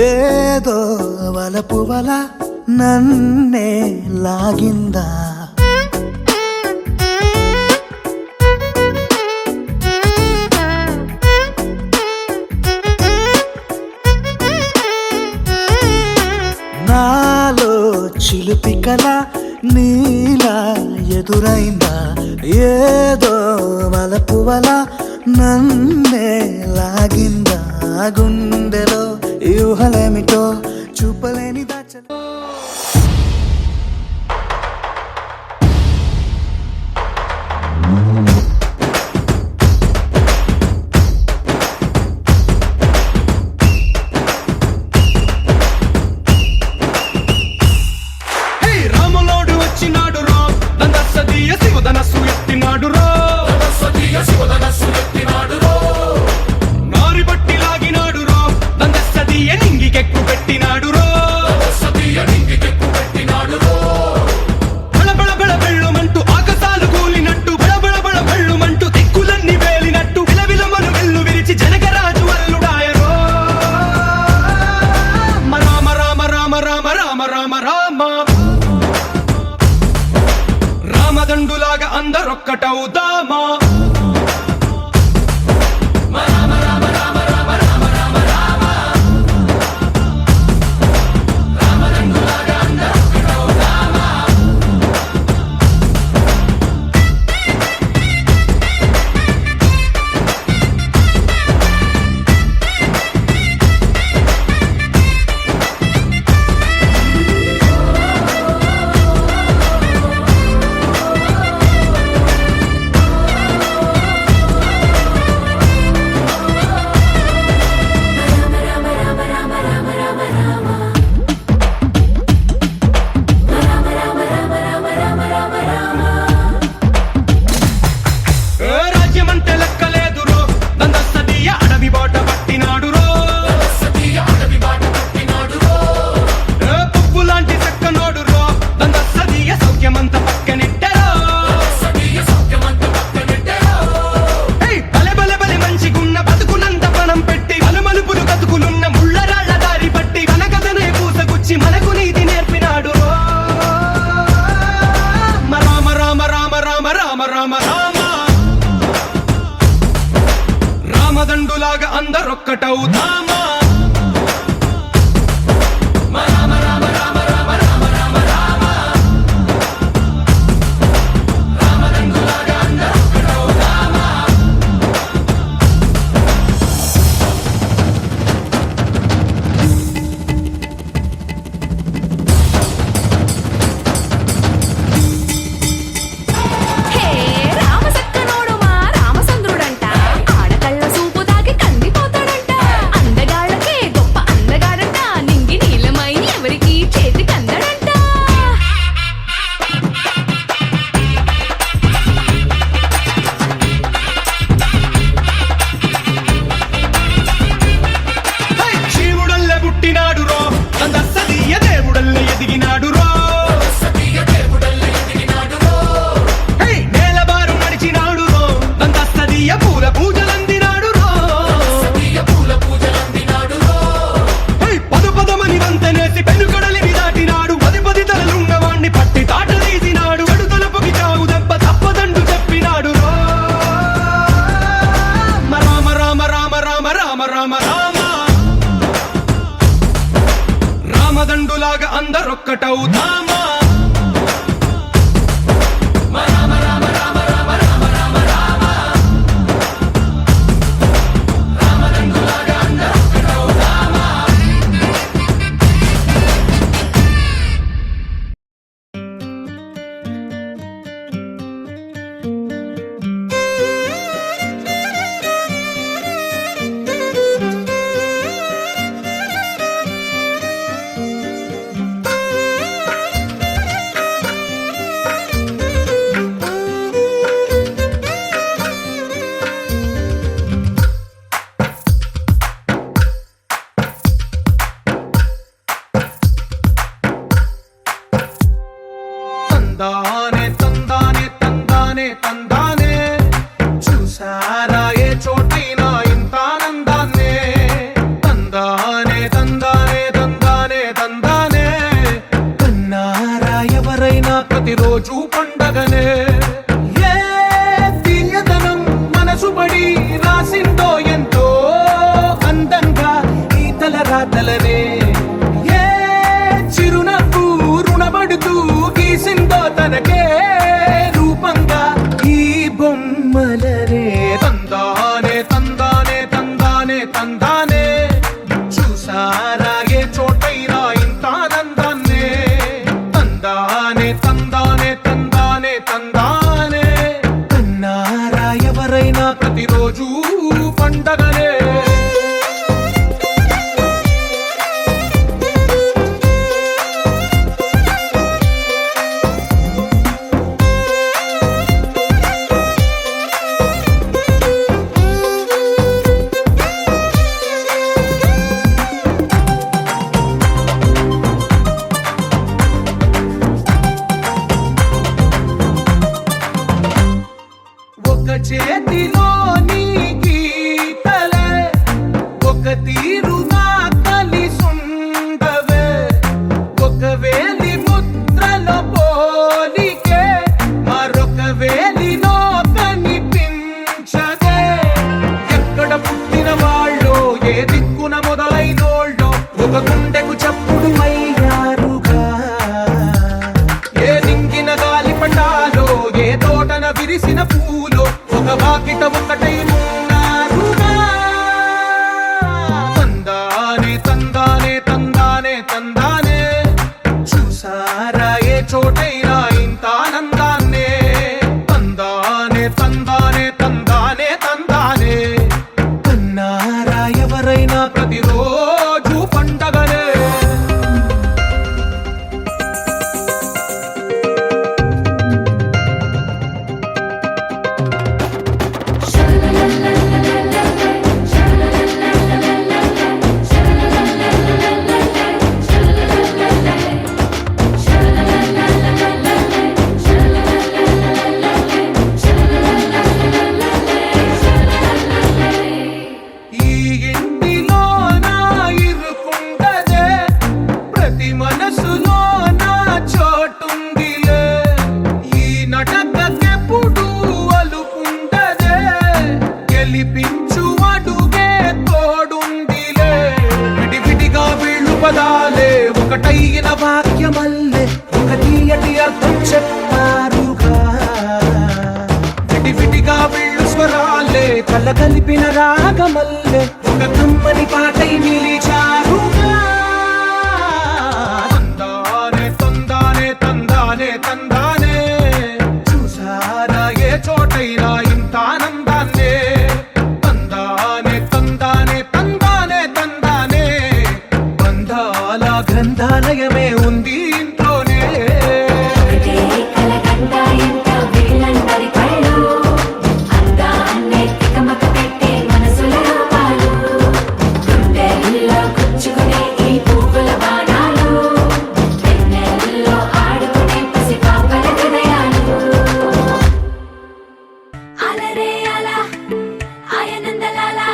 ఏదో వలపు వల నన్నే లాగిందా నాలో చిలిపి కల నీలా ఎదురైందా ఏదో వలపు వల నన్నే లాగిందా గుండెలో ఊహలేమిటో చూపలేని దాచలో రాములోడు వచ్చినాడు రో దందసదీయ శివధనస్సు ఎత్తినాడు రో నారి బట్టి లాగినాడు రో దందసదీయ నింగికెక్కు పెట్టినాడు రో బళబళ బళ బెళ్ళుమంటూ ఆకాశాలు కూలినట్టు బళబళ బళ బెళ్ళుమంటూ దిక్కులన్నీ వేలినట్టు విలవిలమను వెల్లు విరిచి జనకరాజు అల్లుడాయరో రామ రామ రామ రామ రామ రామ రామ రామదండులాగా అందరొక్కటవుదామా రాజ్యమంటే లెక్కలేదు రో దందసదీయ అడవి బాట పట్టినాడు రో పువ్వు లాంటి చక్కనోడు రో దందసదీయ సౌఖ్యమంత పక్కనెట్టరో బలె బలె బలె మంచిగున్న బతుకునంత పణం పెట్టి మలుమలుపులు కతుకులున్న ముళ్ళరాళ్ల దారి పట్టి కనకదనే పూసగుచ్చి మనకు నీతి నేర్పినాడు రో రామ రామ రామ రామ రామ రామ రామ రామదండులాగా అందరొక్కటవుదామా హే రామసక్కనోడు మా రామచంద్రుడంట ఆడకళ్ళ సూపు తాకి కందిపోతాడంట అందగా ఒక్కటవుదామా తందానే తందానే తందానే తందానే చూసారా ఏ చోటైనా ఇంత ఆనందాన్నే తందానే తందానే తందానే తందానే కన్నారా ఎవరైనా ప్రతిరోజు పండగనే ఏ తీయదనం మనసు పడి రాసిందో ఎంతో అందంగా ఈ తల రాతలనే ఏ చిరునవ్వు రుణపడుతూ గీసిందో తనకే రూపంగా ఈ బొమ్మలనే తందానే తందానే తందానే తందానే చూసారా ఏ చోటైనా ఇంత ఆనందాన్నే తందానే తందానే తందానే తందానే కన్నారా ఎవరైనా ప్రతిరోజు పండగనే ఒక చేతిలో నీ గీతలే ఒక తీరుగా కలిసుండవే ఒక వేలి ముద్రలో పోలికే మరొక వేలిలో కనిపించదే ఎక్కడ పుట్టిన వాళ్ళో ఏ దిక్కున మొదలైనోళ్ళో ఒక గుండెకు చప్పుడు అయ్యారుగా ఏ దింగిన గాలి పటాలో ఏ తోటన విరిసిన పూలో ఒక వాకిట ఒకటై ఉన్నారుగా తందానే తందానే తందానే తందానే చూసారా ఏ చోటైనా ఇంత ఆనందాన్నే తందానే తందానే తందానే తందానే కన్నారా ఎవరైనా ప్రతిరోజు పండగనే ఈ ఇంటిలో నా ఇరుకుండదే ప్రతి మనసులో నా చోటుందిలే ఈ నటకెప్పుడు అలుకుండదే గెలిపించు అడుగే తోడుందిలే విడివిడిగా వీళ్ళు పదాలే ఒకటైన వాక్యమల్లే ఒక తీయటి అర్థం చెప్పారుగా విడివిడిగా వీళ్ళు స్వరాలే కల కలిపిన రాగమల్లే ఒక కమ్మని పాటై నిలిచారుగా తందానే తందానే తందానే తందానే చూసారా ఏ చోటైనా ఇంత ఆనందాన్నే తందానే తందానే తందానే తందానే బంధాల గ్రంథాలయమే ఉంది ఇంట్లోనే ఒకటే కలకండ ఎంత వీళ్ళందరి కళ్ళు అందాన్నే తికమక పెట్టే మనసుల రూపాలు గుండెల్లో గుచ్చుకునే ఈ పువ్వుల బాణాలు వెన్నెల్లో ఆడుకునే పసిపాపల హృదయాలు అలరే అలా ఆయనందలాలా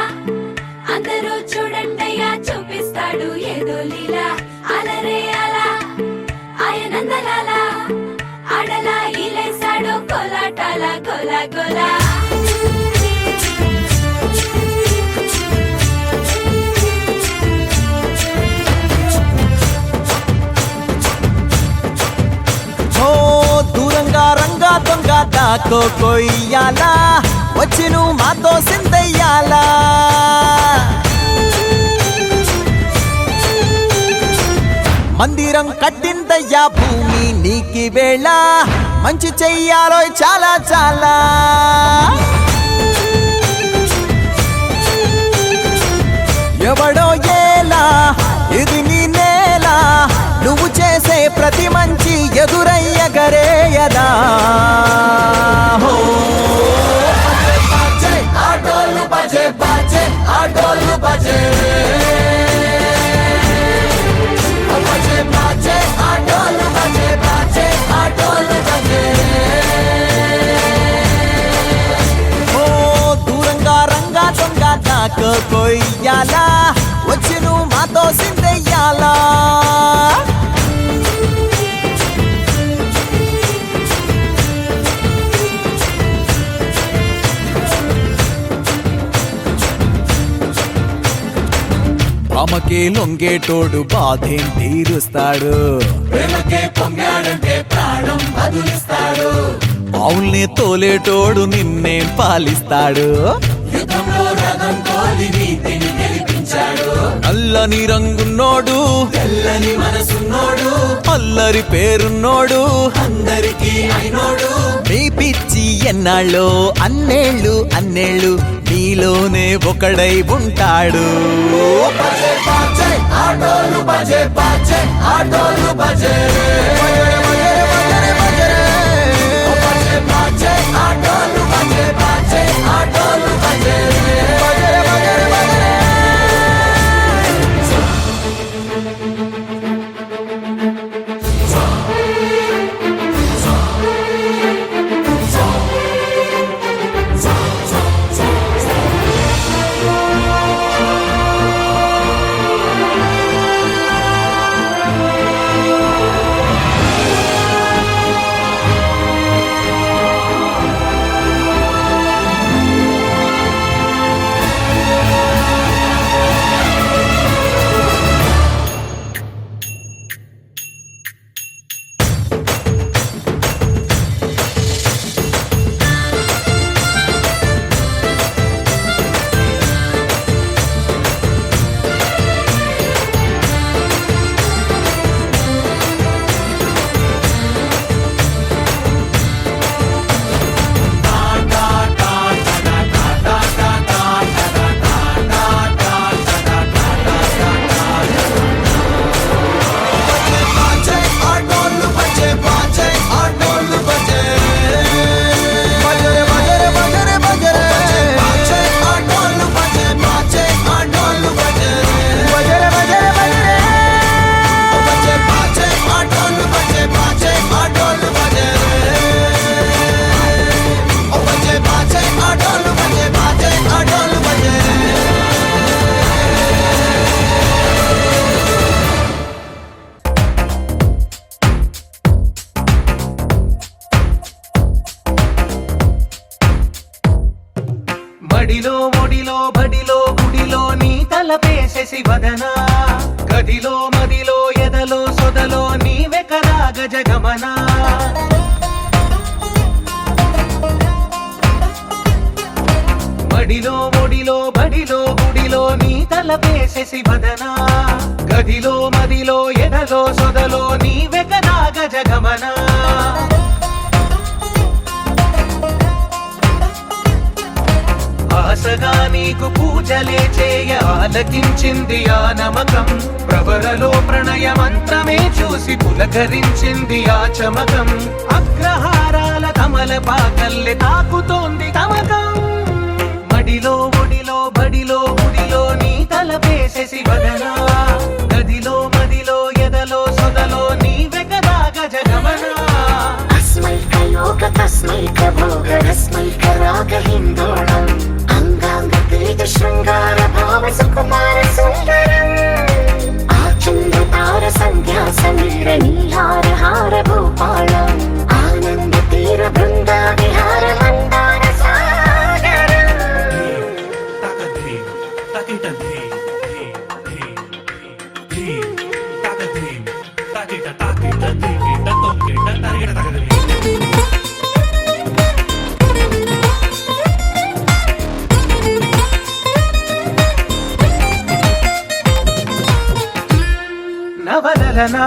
అందరూ చూడండయ్యా చూపిస్తాడు ఏదో లీలా అలరే అలా ఆయనందలాలా ఆడలా ఈలేశాడు కోలాటాల గోలా గోలా దాకో కొయ్యాలా వచ్చి నువ్వు మాతో సిందయ్యాలా మందిరం కట్టిందయ్యా భూమి నీకి వేళ మంచి చెయ్యాలో చాలా చాలా ఎవడో ఏలా ఇది నీ నేల నువ్వు చేసే ప్రతి మంచి ఎదురయ్యగరేయదా ఆటోలు బజే బాజే ఆటోలు బజే దూరంగా రంగా దొంగ దాకో కొయ్యాలా వచ్చి నువ్వు మాతో సిందయ్యాలా రామకే లొంగేటోడు బాధేం తీరుస్తాడు ప్రేమకే పొంగాడంటే ప్రాణం బదులిస్తాడు ఆవుల్ని తోలేటోడు నిన్నేం పాలిస్తాడు యుద్ధంలో రథం తోలి నీతిని గెలిపించాడు నల్లని రంగున్నోడు తెల్లని మనసున్నోడు అల్లరి పేరున్నోడు అందరికీ అయినోడు మీ పిచ్చి ఎన్నాళ్ళు అన్నేళ్ళు అన్నేళ్ళు నీలోనే ఒకడై ఉంటాడు ఆటోలు బజే బాజే ఆటోలు బజే ఆటోలు బజే బాజే ఆటోలు బజే బడిలో ఒడిలో బడిలో గుడిలో నీ తలపేసేసి వదనా గదిలో మదిలో ఎదలో సొదలో నీవే కదా గజగమనా బడిలో ఒడిలో బడిలో గుడిలో నీ తలపేసేసి వదనా గదిలో మదిలో ఎదలో సొదలో నీవే కదా గజగమనా ఆశగా నీకు పూజలే చేయ ఆలకించింది ఆ నమకం ప్రవరలో ప్రణయ మంత్రమే చూసి పులకరించింది ఆ చమకం అగ్రహారాల కమల పాకల్లె తాకుతోంది తమకం మడిలో ఒడిలో బడిలో గుడిలో నీ తలపేసేసి వదనా గదిలో మదిలో ఎదలో సొదలో నీవే కదా గజగమనా योग तस्मैक भोग रस्मैक राग हिन्दोळं अंगांग क्रीड शृंगार भाव सुकुमार सुन्दरम् आचंद तार संध्या समीर नीहार हार भूपालम् आनंद तीर बृंदा विहार मंदार सागरम् వలన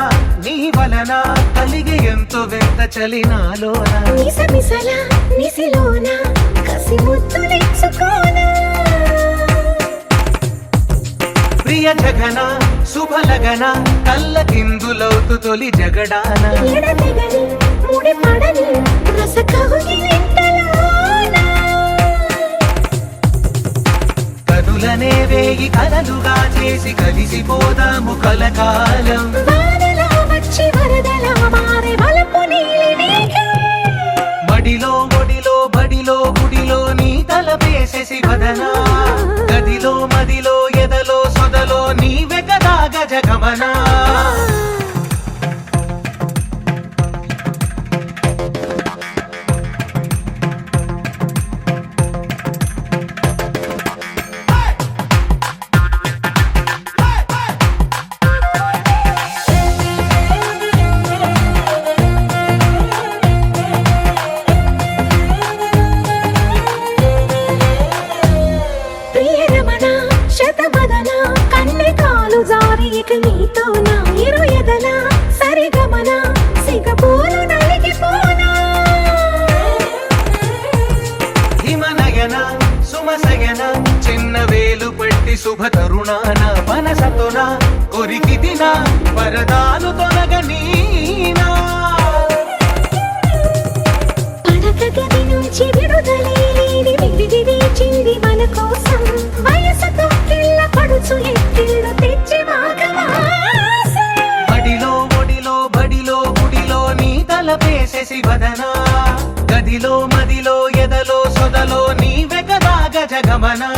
నీ వలన కలిగి ఎంతో వెంత చలినాలోన నిసమిసల నిసిలోన కసి ముద్దులిచ్చుకోనా ప్రియ జగన శుభలగన కళ్ళ కిందులవుతు తొలి జగడాన ఎడతెగని ముడి పడని రస కౌగిలింతలోన కనులనే వేయి కలలుగా చేసి కలిసిపోదాము కలకాలం వానలా వచ్చి వరదలా మారే వలపు నీలి మేఘం మడిలో ఒడిలో బడిలో గుడిలో నీ తలపేసేసి వదనా గదిలో మదిలో ఎదలో సొదలో నీవె కదా గజగమనా ప్రియరమణ శతమదన కన్నె కాలు జారి ఇక నీతో నా ఇరు ఎదల సరిగమన సిగపూలు నలిగిపోనా హిమనయన సుమసయన చిన్న వేలు పట్టి శుభ తరుణాన మనసతోన కొరికి దిన వరదాలు తొలగనీనా పడక గది నుంచి విడుదలే లేని విడిది చింది మన కోసం వయసుతో కిళ్ళ పడుచు ఎత్తిళ్ళు తెచ్చి మాఘమాసం బడిలో ఒడిలో బడిలో గుడిలో నీ తలపేసేసి వదనా గదిలో మదిలో ఎదలో సొదలో నీవె కదా గజగమనా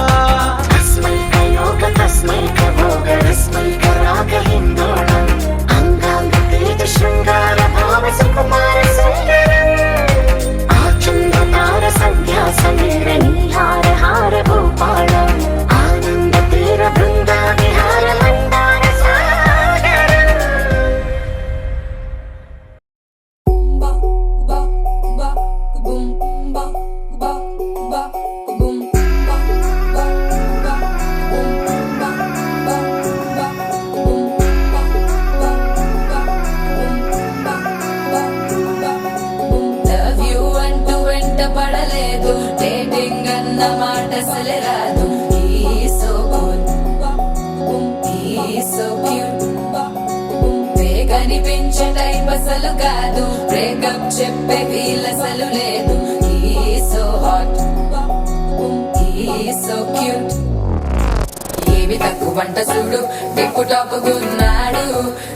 తస్మై కయోగ తస్మై కభోగ రస్మై కరాగ హిందోళం అంగాంగ తేజ శృంగార భావ సుకుమార సుందరం ఆచంద్ర తార సంధ్యా సమీర నీహార హార భూపాళం ఆనంద తీర బృందా విహార మందార సాగరం ba ba ba boom ba ba ba boom ba ba ba boom ba ba ba boom ba ba ba boom ba ba ba boom love you అంటూ వెంట పడలేదు డేటింగ్ అన్న మాట అసలే రాదు He's so good He's so cute కనిపించే type అసలు కాదు బ్రేకప్ చెప్పే వీల్ అసలు లేదు He's so hot He's so cute ఏవి తక్కువంట చూడు టిక్కు టాక్ గున్నాడు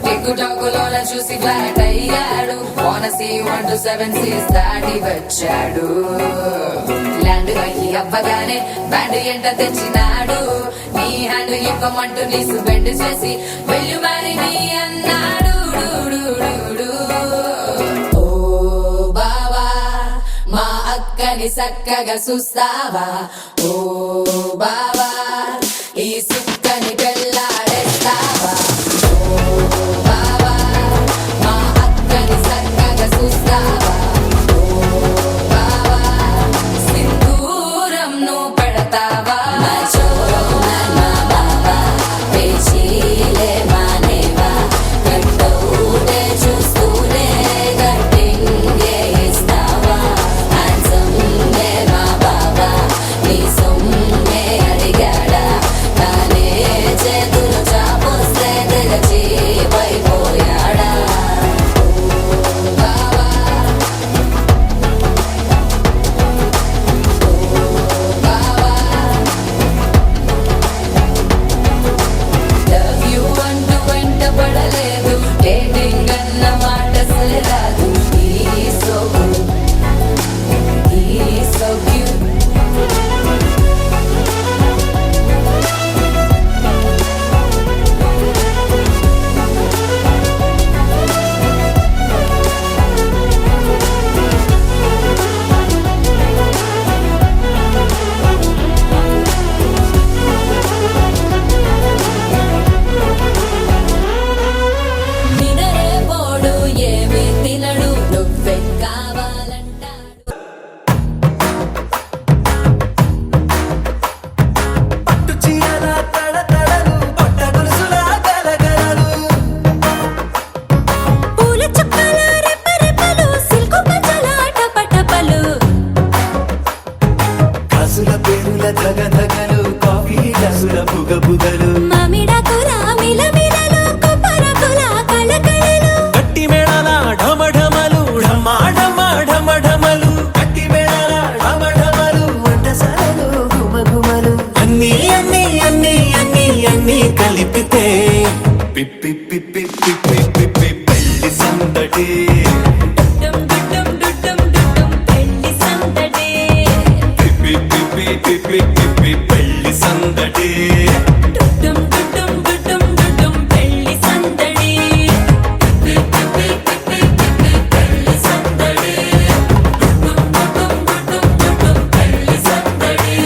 టిక్కు టాక్ లోన చూసి ఫ్లాట్ అయ్యాడు వానసీ 1 to 7 సీస్ దాటి వచ్చాడు ల్యాండ్ అయ్యి అవ్వగానే బ్యాండ్ ఎంట తెచ్చినాడు నీ హ్యాండ్ ఇవ్వమంటూ నీసు బెండ్ చేసి వెళ్ళు మరి నీ అన్నాడు ఓ బావా మా అక్కని చక్కగా చూస్తావా ఓ బావా ఈ సుక్కని పెళ్ళాడేస్తావా ఓ బావా మా అక్కని చక్కగా చూస్తావా ఓ బావా సింధూరం నువ్వు పెడతావా నా చోరో నా బావా పేచీలే మానేవా కట్టౌటే చూస్తూనే కట్టింగే ఇస్తావా హ్యాండ్సమ్ నే మా బావా నీ సొమ్మే అడిగాడా తానే చేతులు చాపొస్తే తెగచి పైపోయాడా బావా బావా ధగ ధగలు కాఫీ గ్లాసుల బుగ బుగలు మామిడాకుల మిలమిలలు కొబ్బరకుల కళకళలు గట్టి మేళాల ఢమఢమలు ఢమా ఢమా ఢమఢమలు గట్టి మేళాల ఢమఢమలు వంటసాలలు గుమగుమలు అన్నీ అన్నీ అన్నీ అన్నీ అన్నీ కలిపితే పిప్పి పిప్పి పిప్పి పిప్పి పెళ్లి సందడి డుడ్డుం డుడ్డుం డుడ్డుం డుడ్డుం పెళ్లి సందడి పిప్పి పిప్పి పిప్పి పిప్పి పెళ్లి సందడి డుడ్డుం డుడ్డుం డుడ్డుం డుడ్డుం పెళ్లి సందడి పిప్పి పిప్పి పిప్పి పిప్పి పెళ్లి సందడి డుడ్డుం డుడ్డుం డుడ్డుం డుడ్డుం పెళ్లి సందడి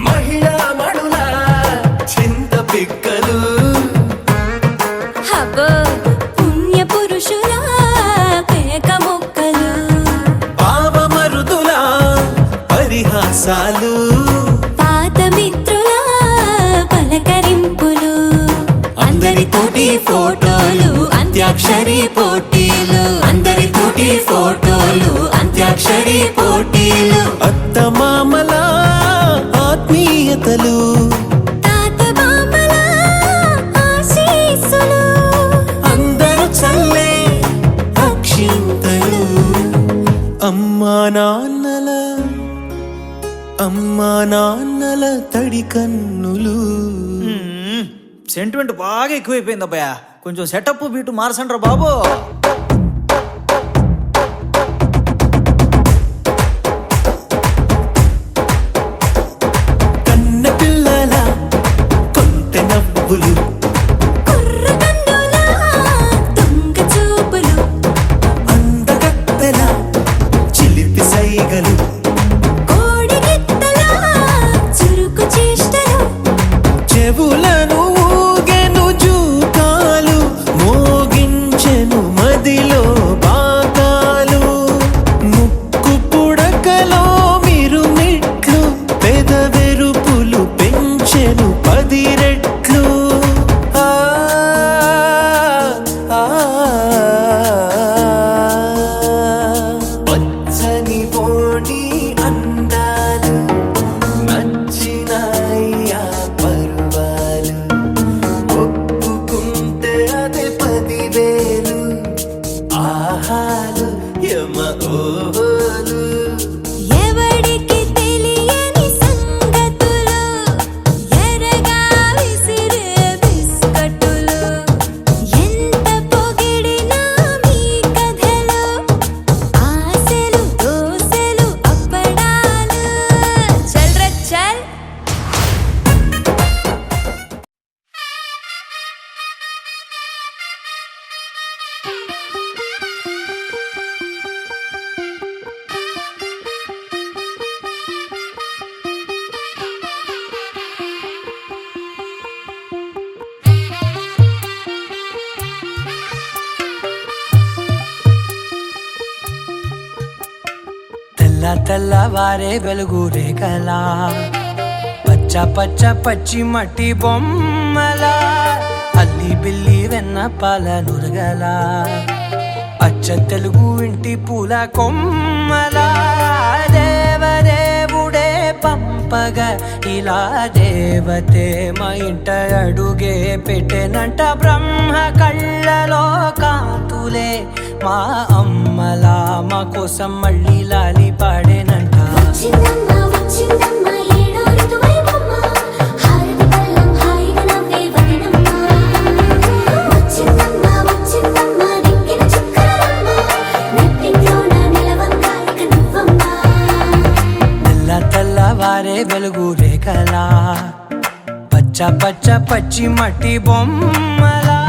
మహిళా మణుల చింత పిక్కలు హబ్బో పుణ్య పురుషుల పేక మొక్కలు పావమరుదుల పరిహాసాలు పాత మిత్రుల పలకరింపులు అందరితోటి ఫోటోలు అంత్యాక్షరి పోటీలు అందరితోటి ఫోటోలు అంత్యాక్షరి పోటీలు అత్తమామల ఆత్మీయతలు తాత బామ్మల ఆశీస్సులు అందరూ చల్లే అక్షింతలు అమ్మా నాన్నల తడి కన్నులు సెంటిమెంట్ బాగా ఎక్కువైపోయింది అబ్బాయా కొంచెం సెటప్ బీటు మార్చండ్రా బాబు కన్న పిల్లల కొంటె నవ్వులు కుర్ర కన్నుల దొంగ చూపులు అందగత్తెల చిలిపి సైగలు కోడి గిత్తల చురుకు చేష్టలు చెవులను ఊగెను జూకాలు మోగించెను మదిలో బాకాలు ముక్కు పుడకలో మిరుమిట్లు పెదవెరుపులు పెంచెను 10 రెట్లు ఆ, ఆ, పచ్చని పోనీ అందాలు నచ్చినాయ్యా పరువాలు ఒప్పుకుంటే అదే 10,000 ఆహాలు యమ ఓహోలు ఎవడికి తెలియని సంగతులు ఎరగా విసిరే బిస్కట్టులు ఎంత పొగిడినా మీ కథలు ఆశలు దోశలు అప్పడాలు చల్ రే చల్ తెల్ల తెల్లవారే వెలుగు రేఖలా పచ్చ పచ్చ పచ్చి మట్టి బొమ్మలా అల్లి బిల్లి వెన్న పాల నురగలా అచ్చ తెలుగు ఇంటి పూల కొమ్మలా దేవదేవుడే పంపగా ఇలా దేవతే మా ఇంట అడుగే పెట్టెనంట బ్రహ్మ కళ్ళలో కాంతులే మా అమ్మలా మా కోసం మళ్ళీ లాలి పాడేనంట వచ్చిందమ్మ వచ్చిందమ్మ ఏడో ఋతువైవమ్మ హారతి పళ్ళం హాయిగా నవ్వే వదినమ్మ వచ్చిందమ్మ వచ్చిందమ్మ దిక్కిన చుక్కలమ్మ నెట్టింట్లోన నిలవంగా ఇక నువ్వమ్మ తెల్ల తెల్లవారే వెలుగు రేఖలా పచ్చ పచ్చ పచ్చి మట్టి బొమ్మలా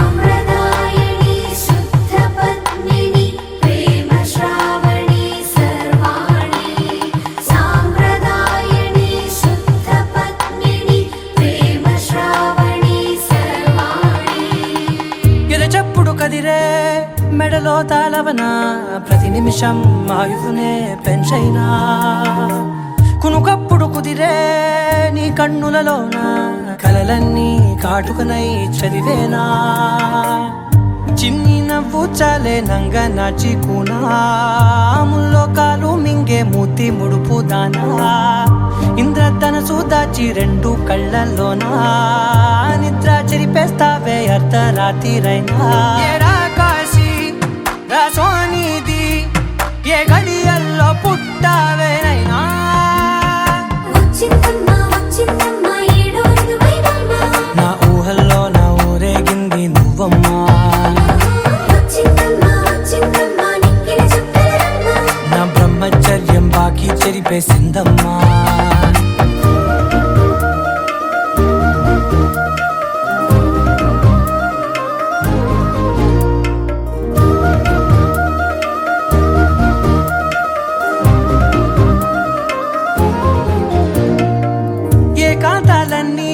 సాంప్రదాయని శుద్ధ పద్మిని ప్రేమ శ్రావణి సర్వాణి సాంప్రదాయని శుద్ధ తాళవన ప్రతి నిమిషం ఆయుధునే పెంచైనా కునుకప్పుడు కుదిరే నీ కన్నులలోన కలలన్నీ కాటుకనై చదివేనా చిన్ని నవ్వు చాలే నంగ నాచి కూనాముల్లో కాలు మింగే మూతి ముడుపు దానా ఇంద్రధనసు దాచి రెండు కళ్ళల్లోనా నిద్ర చెరిపేస్తావే అర్ధరాత్రిరైనా ఏరా కాశీ రా సోనిది ఏ గడియల్లో పుట్టావేనైనా వచ్చిందమ్మా వచ్చిందమ్మా ఏడో ఋతువైవమ్మా నా ఊహల్లో నా ఊరేగింది నువ్వమ్మా వచ్చిందమ్మా వచ్చిందమ్మా నిక్కిన చుక్కలమ్మా నా బ్రహ్మచర్యం బాకీ చెరిపేసిందమ్మా ఏకాంతాలన్నీ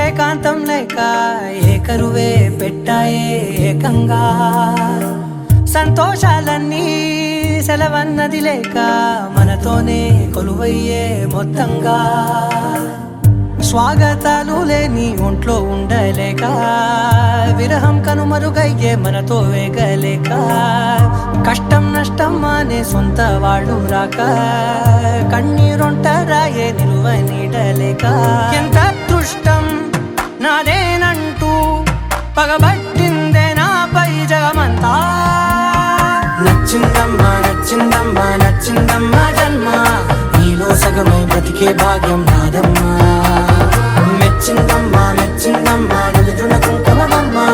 ఏకాంతం లేక ఏకరువే పెట్టాయే ఏకంగా సంతోషాలన్నీ సెలవన్నది లేక మనతోనే కొలువయ్యే మొత్తంగా స్వాగతాలు లేని ఒంట్లో ఉండలేక విరహం కనుమరుగయ్యే మనతో వేగలేక కష్టం నష్టం అనే సొంత వాళ్ళు రాక కన్నీరొంటరాయే నిలువ నీడలేక ఎంత అదృష్టం నాదేనంటూ పగబట్టిందే నాపై జగమంతా నచ్చిందమ్మా నచ్చిందమ్మా నచ్చిందమ్మా జన్మ నీలో సగమై బ్రతికే భాగ్యం నాదమ్మా మెచ్చిందమ్మా మెచ్చిందమ్మా నిలుతున్న కుంకుమమ్మా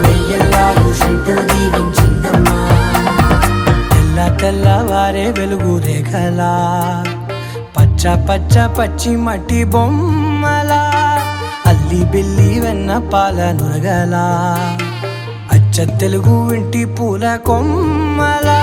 వెయ్యల్లాలు శంకరు దీవించిందమ్మా తెల్ల తెల్లవారే వెలుగు రేఖలా పచ్చ పచ్చ పచ్చి మట్టి బొమ్మలా అల్లి బిల్లి వెన్న పాల నురగలా అచ్చ తెలుగు ఇంటి పూల కొమ్మలా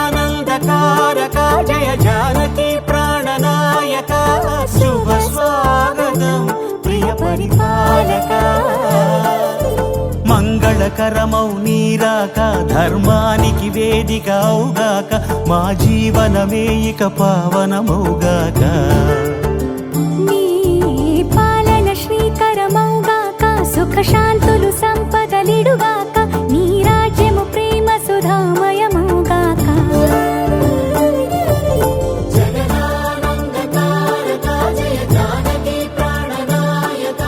జగదానందకారక జయ జానకి ప్రాణనాయక శుభ స్వాగతం ప్రియ పరిపాలక మంగళకరమౌ నీరాక ధర్మానికి వేదిక అవుగాక మా జీవనమే ఇక పావనమౌగాక నీ పాలన శ్రీకరమౌగాక సుఖ శాంతులు సంపదలిడుగాక నీ రాజ్యము ప్రేమ సుధామయమౌగాక జగదానందకారక జయ జానకి ప్రాణనాయక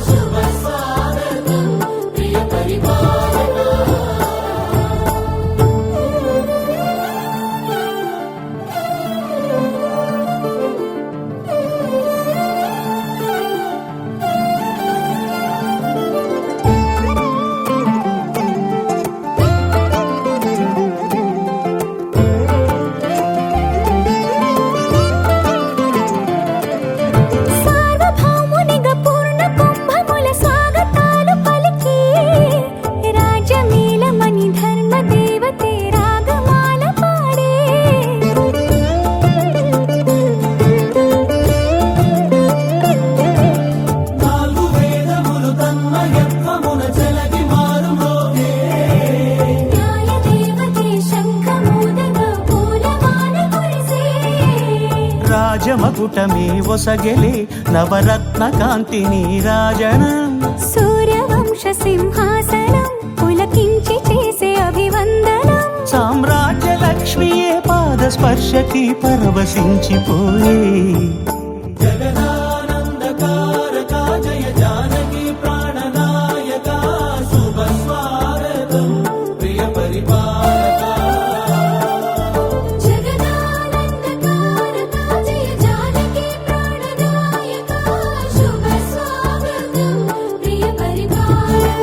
శుభ స్వాగతం ప్రియ పరిపాలక సార్వభౌమునిగా పూర్ణ కుంభముల స్వాగతాలు పలికి రాజమేళమణి ధర్మ దేవతే రాగమాల పాడే నాలుగు వేదములు తన్మయత్వమున చెలగి మారుమోగే న్యాయ దేవతే శంఖమూదగా పూలవాన కురిసే రాజమకుటమే ఒసగెలే నవరత్న కాంతి నీరాజనం సూర్యవంశ సింహాసనం పులకించి చేసే అభివందనం సామ్రాజ్య లక్ష్మియే పాద స్పర్శకి పరవశించిపోయే జగదానందకారక జయ జానకి ప్రాణనాయక శుభ స్వాగతం ప్రియ పరిపాలక జగదానందకారక జయ జానకి ప్రాణనాయక శుభ స్వాగతం ప్రియ పరిపాలక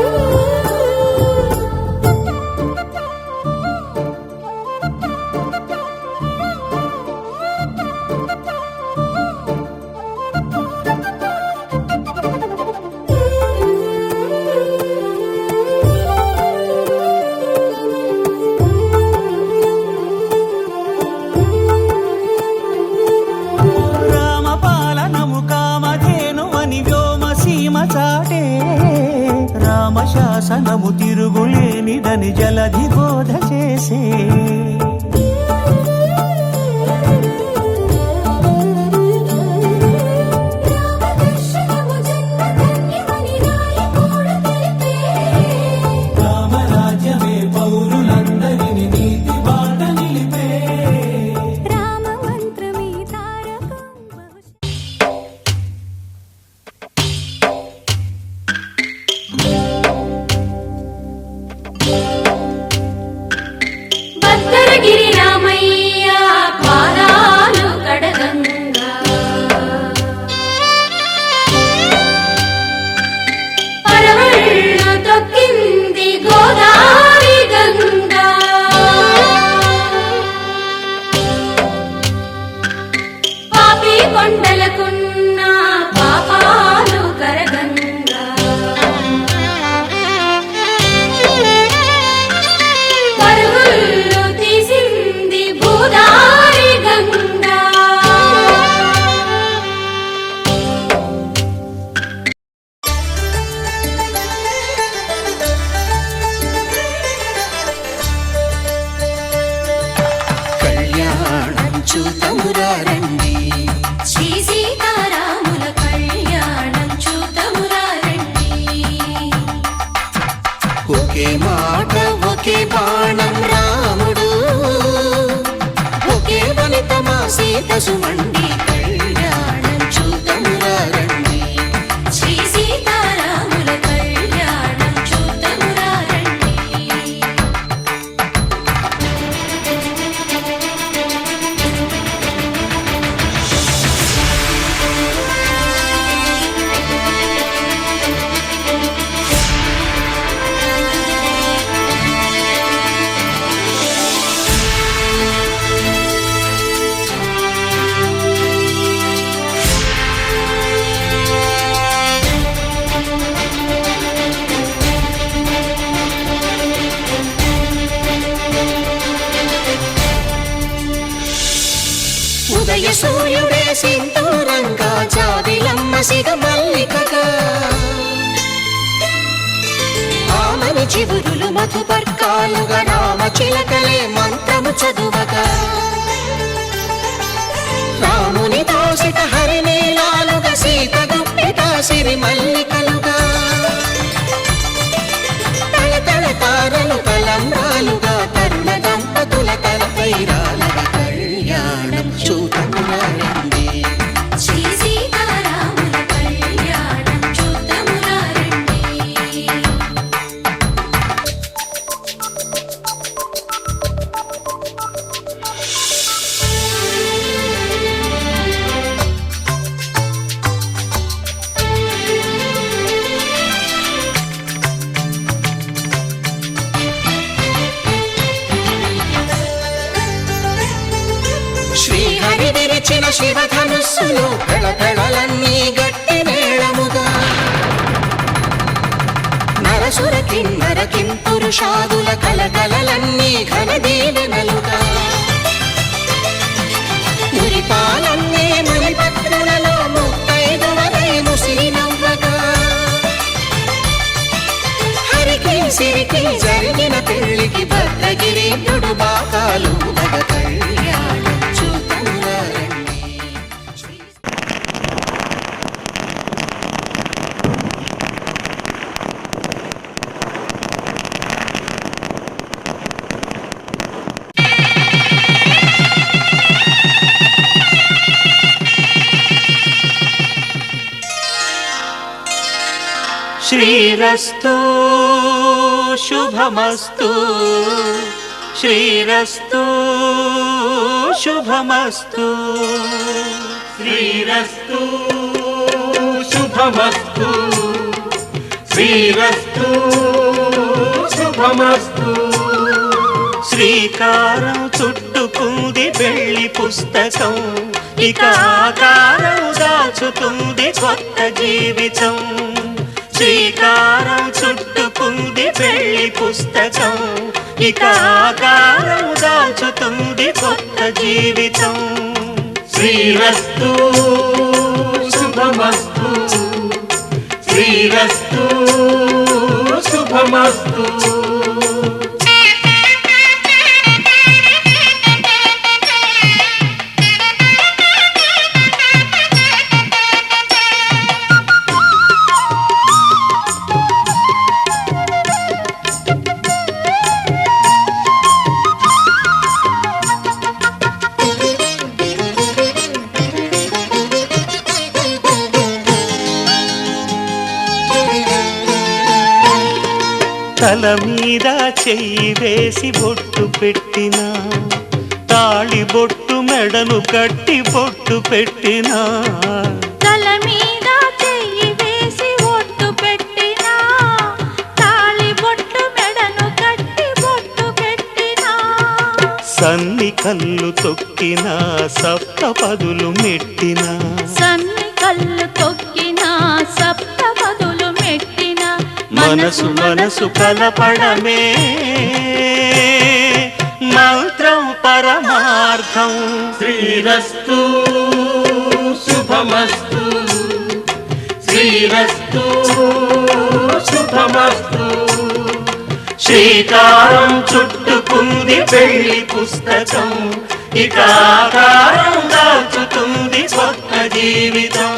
రామ పాలనము కామధేను అని వ్యోమ సీమ చాటే రామ శాసనము తిరుగులేనిదని జలధి బోధ చేసే రామదర్శనము జన్మధన్యమని నాయకుడు తెలిపే రామరాజ్యమే పౌరులందరిని నీతి బాట నిలిపే రామ మంత్రమే తారకం భద్రగిరి రామయ్య పాదాలు కడగంగా పరవళ్ళు తొక్కింది గోదావరి గంగా పాపి కొండలకున్న పాపాలు కరగంగా పరుగులు తీసింది భూదారి గంగా కళ్యాణం చూతమురారండి శ్రీ సీతారాముల కళ్యాణం చూతమురా రండి ఒకే మాట ఒకే బాణం రాముడు ఒకే వనిత మా సీత సుమండి కళ్యాణం చూతమురారండి శ్రీ సీతారాముల కళ్యాణం చూతమురా రండి ఉదయ సూర్యుడే సింధూరంగా జాబిలమ్మ సిగ మల్లికగా ఆమని చివురులు మధుపర్కాలుగా రామ చిలకలే మంత్రము చదువగా రాముని దోసిట హరినీలాలుగా సీత గుప్పిట సిరి మల్లికలుగా తళతళ తారలు తలంబ్రాలుగా తరుణ దంపతుల తలపై రాలగా కళ్యాణం చూతమురారండి శ్రీ సీతారాముల కళ్యాణం చూతమురా రండి శ్రీహరి విరిచిన శివధనుస్సులు పెళపెళలన్నీ గట్టి మేళముగా నరసుర కిన్నర కింపురుషాదుల కలకలలన్నీ ఘన దీవెనలుగా మురిపాలన్నీ మురిపత్రులలో ముత్తైదువలై ముసిరి నవ్వగా హరికి సిరికి జరిగిన పెళ్లికి భద్రగిరి నుడు బాకాలు మగ కళ్యాణం చూతమురారండి శ్రీరస్తు శుభమస్తు శ్రీరస్తు శుభమస్తు శ్రీరస్తు శుభమస్తు శ్రీరస్తు శుభమస్తు శ్రీకారం చుట్టుకుంది పెళ్లి పుస్తకం ఇక ఆకారం దాచుతుంది కొత్త జీవితం శ్రీకారం చుట్టుకుంది పెళ్లి పుస్తకం ఇక ఆకారం దాచుతుంది కొత్త జీవితం శ్రీరస్తు శుభమస్తు శ్రీరస్తు శుభమస్తు తల మీద చెయ్యి వేసి బొట్టు పెట్టినా తాళి బొట్టు మెడను కట్టి బొట్టు పెట్టినా తల మీద చెయ్యి వేసి బొట్టు పెట్టినా తాళి బొట్టు మెడను కట్టి బొట్టు పెట్టినా సన్ని కళ్ళు తొక్కినా సప్త పదులు మెట్టినా సన్ని కళ్ళు తొక్కినా సప్త పదులు మెట్టినా మనసు మనసు కలపడమే మంత్రం పరమార్థం శ్రీరస్తు శుభమస్తు శ్రీరస్తు శుభమస్తు శ్రీకారం చుట్టుకుంది పెళ్లి పుస్తకం ఇక ఆకారం దాచుతుంది కొత్త జీవితం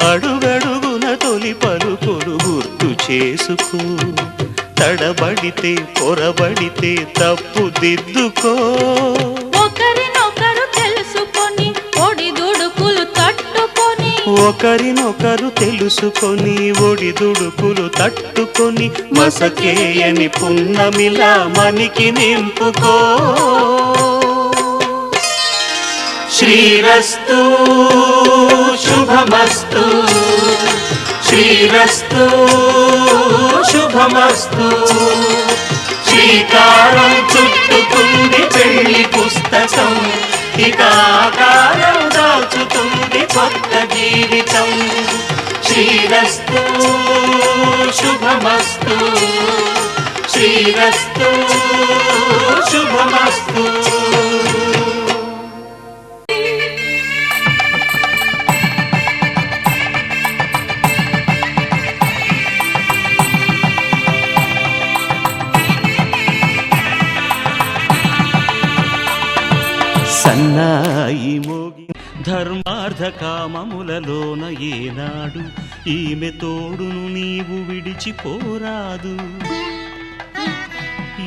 అడుగడుగున తొలి పలుకులు గుర్తు చేసుకో తడబడితే పొరబడితే తప్పు దిద్దుకో ఒకరినొకరు తెలుసుకొని ఒడిదుడుకులు తట్టుకొని ఒకరినొకరు తెలుసుకొని ఒడిదుడుకులు తట్టుకొని మసకేయని పున్నమిలా మనికి నింపుకో శ్రీరస్తు శుభమస్తు శ్రీరస్తు శుభమస్తు శ్రీకారం చుట్టుకుంది పెళ్లి పుస్తకం ఇక ఆకారం దాచుతుంది కొత్త జీవితం శ్రీరస్తు శుభమస్తు శ్రీరస్తు శుభమస్తు సన్నాయి మోగి ధర్మార్థ కామములలోన ఏనాడు ఈమె తోడును నీవు విడిచిపోరాదు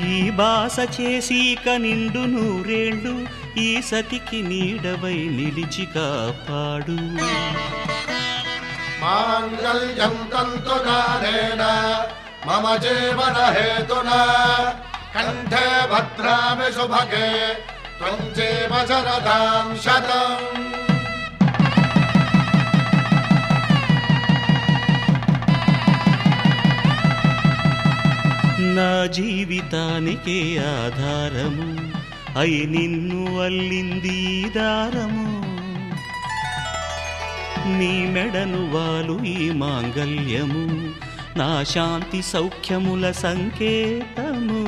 ఈ బాస చేసి నిండు నూరేళ్ళు ఈ సతికి నీడవై నిలిచి కాపాడు మాంగళ్యం తంతునానేన మమ జీవన హేతునా కంఠే భద్రామి శుభగే త్వం జీవ శరదాం శతం నా జీవితానికే ఆధారము అయి నిన్ను అల్లింది దారము నీ మెడను వాలు ఈ మాంగల్యము నా శాంతి సౌఖ్యముల సంకేతము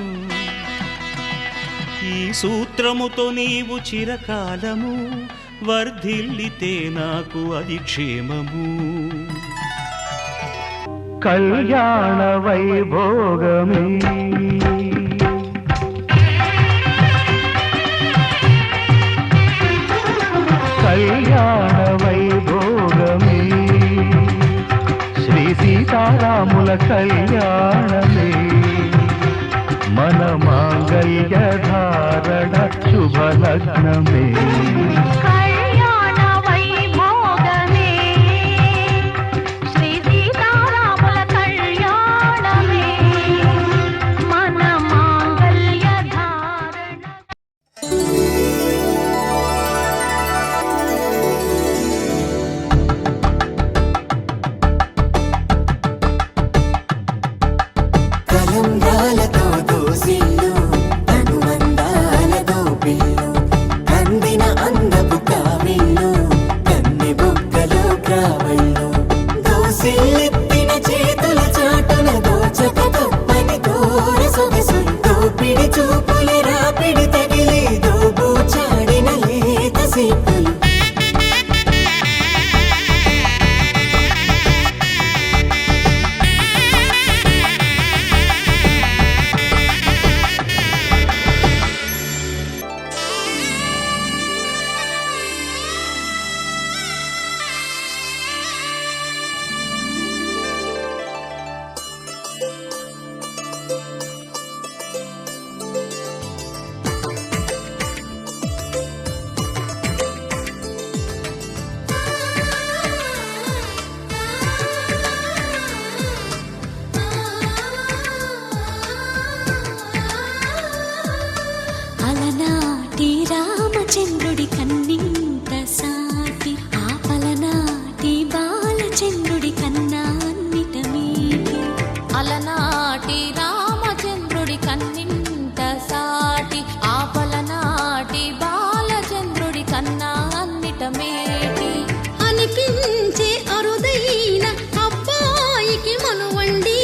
ఈ సూత్రముతో నీవు చిరకాలము వర్ధిల్లితే నాకు అది క్షేమము. కళ్యాణ వైభోగమే కళ్యాణ వైభోగమే శ్రీ సీతారాముల కళ్యాణమే మన మాంగళ్య ధారణ శుభలగ్నమే. కళ్యాణ వైభోగమే శ్రీ సీతారాముల కళ్యాణమే మన మాంగళ్య ధారణ. కలంబ్రాలతో దోసిళ్ళు అనుబంధాలతో పిల్లు అందిన అందపు కావిళ్ళు కన్నె బుగ్గలో గ్రావళ్ళు దోసిళ్ళెత్తిన చేతుల చాటున దోచక తప్పని దూర సొగసులు దోపిడి చూపుల రాపిడి తగిలి దోబూచాడిన లేత సీపులు అలనాటి రామచంద్రుడి కన్నింత సాటి ఆపలనాటి బాలచంద్రుడి కన్నా అన్నిట మీటి. అలనాటి రామచంద్రుడి కన్నింత సాటి ఆపలనాటి బాలచంద్రుడి కన్నా అన్నిట మేటి అనిపించే అరుదైన అబ్బాయికి మనువండి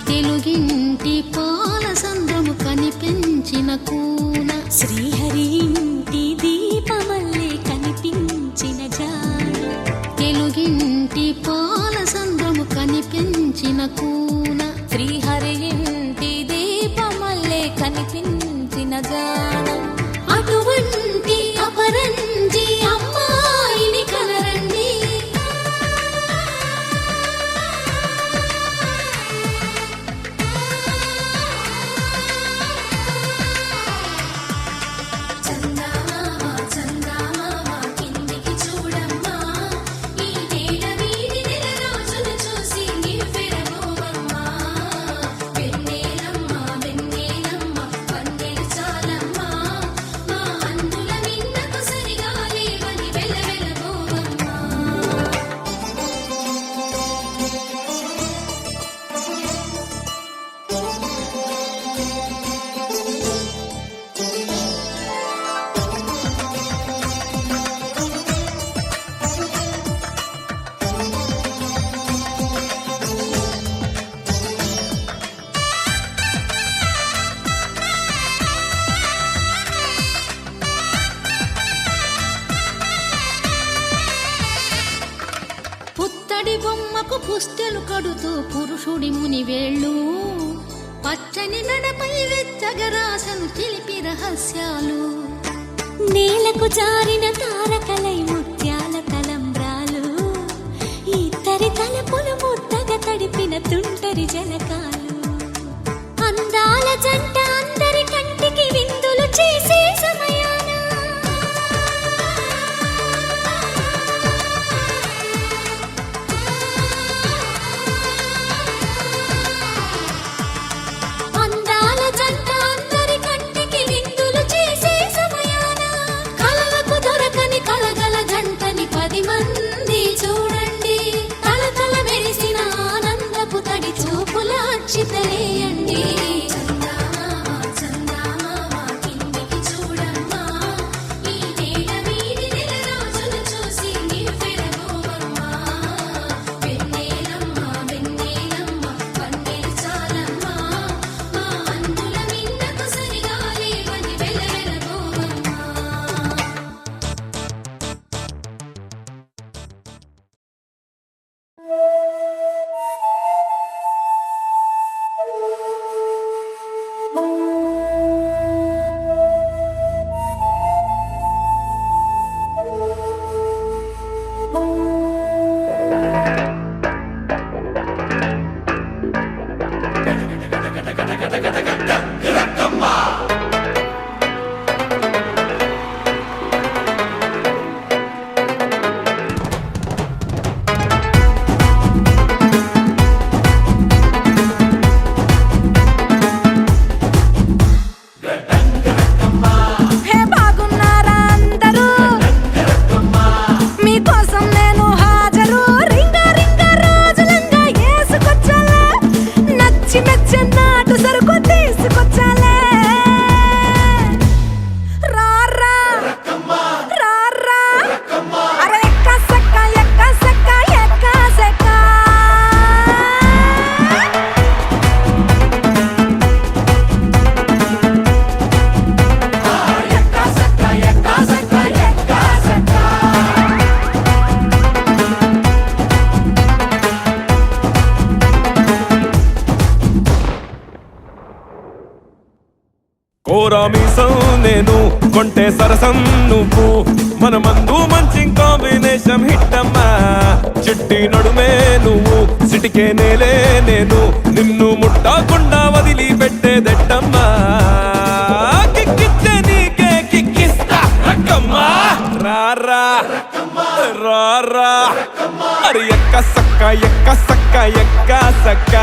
తెలుగింటి పాల సంద్రము కనిపించిన కూన శ్రీహరి ఇంటి దీపమల్లే కనిపించిన జాన. తెలుగింటి పాల సంద్రము కనిపించిన కూన శ్రీహరి ఇంటి దీపమల్లే కనిపించిన జానం. అటువంటి అపరంజి అమ్మాయిని కనరండి. చందమామ చందమామ కిందికి చూడమ్మా, ఈ నేల వీడి నెల రోజులు చూసి నివ్వెరబోవమ్మా. వెన్నెలమ్మ వెన్నెలమ్మ వన్నెలు చాలమ్మా, మా అందుల నిన్నకు సరిగా లేవని వెలవెలబోవమ్మా. పుత్తడి బొమ్మకు పుస్తెలు కడుతూ పురుషుడి ముని వేళ్ళు, పచ్చని నడపై వెచ్చగరాసను చిలిపి రహస్యాలు. నేలకు జారిన తారకలై ముత్యాల తలంబ్రాలు, ఇద్దరి తలపులు ముద్దగా తడిపిన తుంటరి జలకాలు. అందాల జంట అందరి కంటికి విందులు చేసే సమయాన అందాల జంట అందరి కంటికి విందులు చేసే సమయాన కలలకు దొరకని కలగల జంటని 10 మంది చూడండి. తలతల మెరిసిన ఆనందపు తడి చూపుల అక్షితలేయండి. చందమామ కోరా మీసం నేను కొంటే సరసం నువ్వు మన మందు మంచి కాంబినేషన్ హిట్ అమ్మా చిట్టి నడుమే నువ్వు సిటికే నేలే నేను నిన్ను ముట్టకుండా వదిలి పెట్టేదెట్టమ్మా కిక్కిచ్చే నీకే కిక్కిస్తా రక్కమ్మా రారా రారా అరే ఎక్క సక్క ఎక్క సక్క ఎక్క సక్క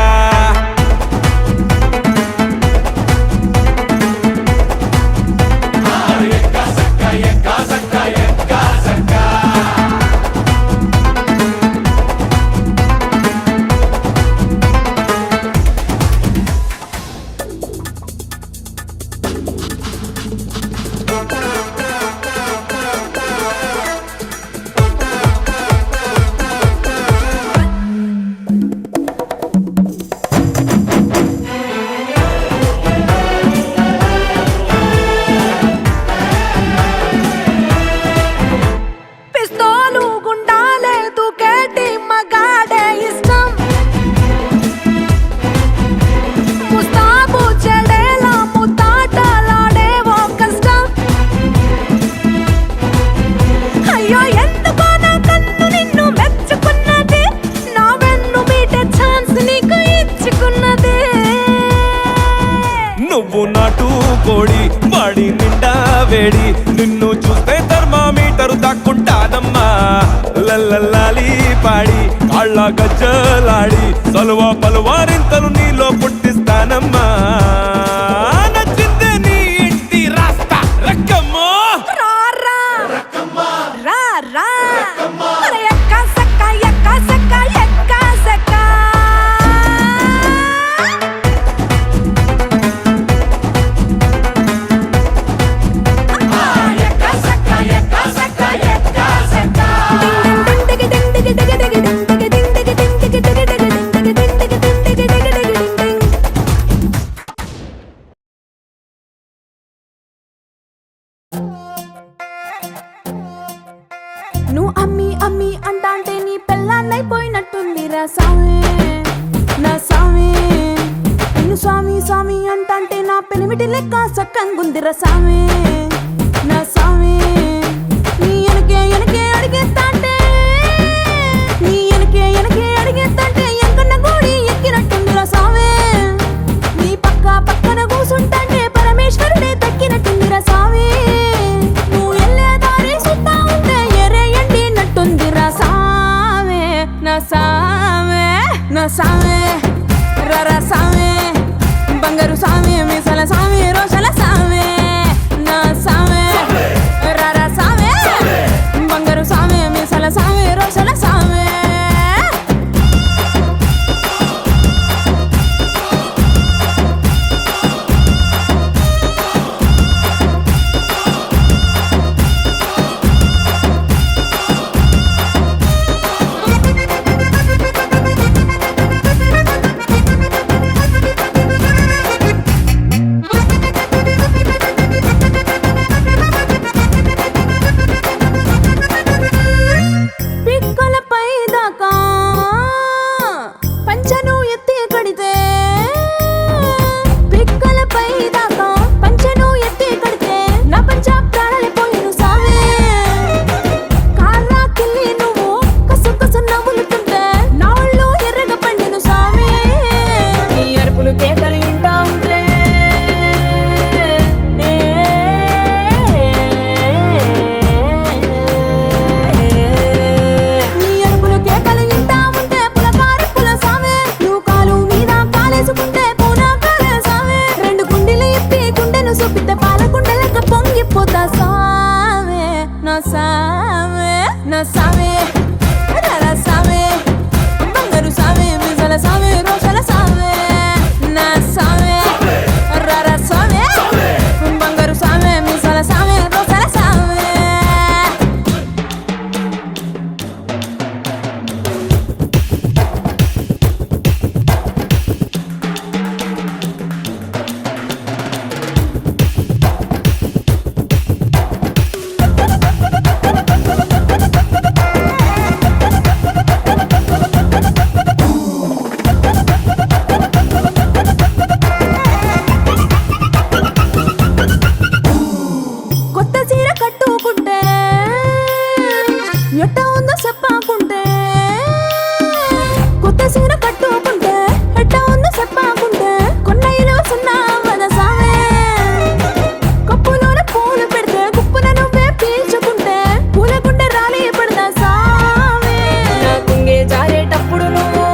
పిస్తోలు గుండాలే దూకేటి మగాడే ఇష్టం ముస్తాబు చెడేలా ముతాటలాడేవో కష్టం అయ్యో ఎందుకో నా కన్ను నిన్ను మెచ్చుకున్నది నా వెన్ను మీటే ఛాన్స్ నీకు ఇచ్చుకున్నది నువ్వు నాటు కోడి వాడి నిండా వేడి నిన్ను చూస్తే థర్మామీటరు దాక్కుంటాదమ్మా లల్లల్లాలి పాడి కాళ్ళ గజ్జలాడి సలువ పలువారింతలు నీలో పుట్టిస్తానమ్మా నచ్చిందే నీ ఇంటి రాస్తా రక్కమ్మో రారా రారా అరే ఎక్క సక్క ఎక్క సక్క ఎక్క సక్క నువ్వు అమ్మి అమ్మి అంటాంటే నీ పెళ్ళాన్నైపోయినట్టుంది రా సామి నా సామి నిన్ను స్వామి స్వామి అంటాంటే నా పెనిమిటి లెక్క సక్కంగుంది రా సామి నా సామి నీ ఎనకే ఎనకే అడిగేస్తాంటే నీ ఎనకే ఎనకే అడిగేస్తాంటే ఎంకన్న గోడి ఎక్కినట్టుంది రా సామి నీ పక్క పక్కన కూసుంటాంటే పరమేశ్వరుడే దక్కినట్టుంది రా సామి నువ్వు ఎల్లే దారి సుత్తా ఉంటే ఎరేయండి నట్టుంది రా సామి నా సామి నా సామి రరా సామి బంగారు సామి మీసల సామి రోషల సామి నా సామి రరా సామి బంగారు సామి మీసల సామి రోషల సామి పిక్కలపై దాకా పంచను ఎత్తి కడితే పిక్కలపై దాకా పంచను ఎత్తి కడితే నా పంచ ప్రాణాలే పోయిను సావే కాళ్ళ కిల్లి నువ్వు కసు కసు నవ్వులుతుంటే నా ఒళ్ళు ఎర్రగా పండిను సావే నీ అరుపులు కేకలు ఇంటా ఉంటే నీ అరుపులు కేకలు ఇంటా ఉంటే పులకారి పుల సావే నువ్వు కాలు మీద కాలేసుకుంటే పూనా కాలే సావే రెండు గుండెలు ఇప్పి గుండెను చూపితే పాల గుండెలక పొంగిపోతా సావే నా సావే నా సావే రరా సావే బంగారు సావే మిజల సావే రోషల సావే నా సావే రరా సావే బంగారు సావే మిజల సావే రోషల సావే ఎట్టా ఉందో చెప్పాకుంటే కొత్త సీర కట్టుకుంటే ఎట్టా ఉందో చెప్పాకుంటే కొన్నయ్యలో సున్నా వదసావే కప్పులోన పూలు పెడితే కుప్పున నువ్వే పీల్చుకుంటే పూలకుంటే రాలి పడదా సావే నా కుంగే జారేటప్పుడు నువ్వు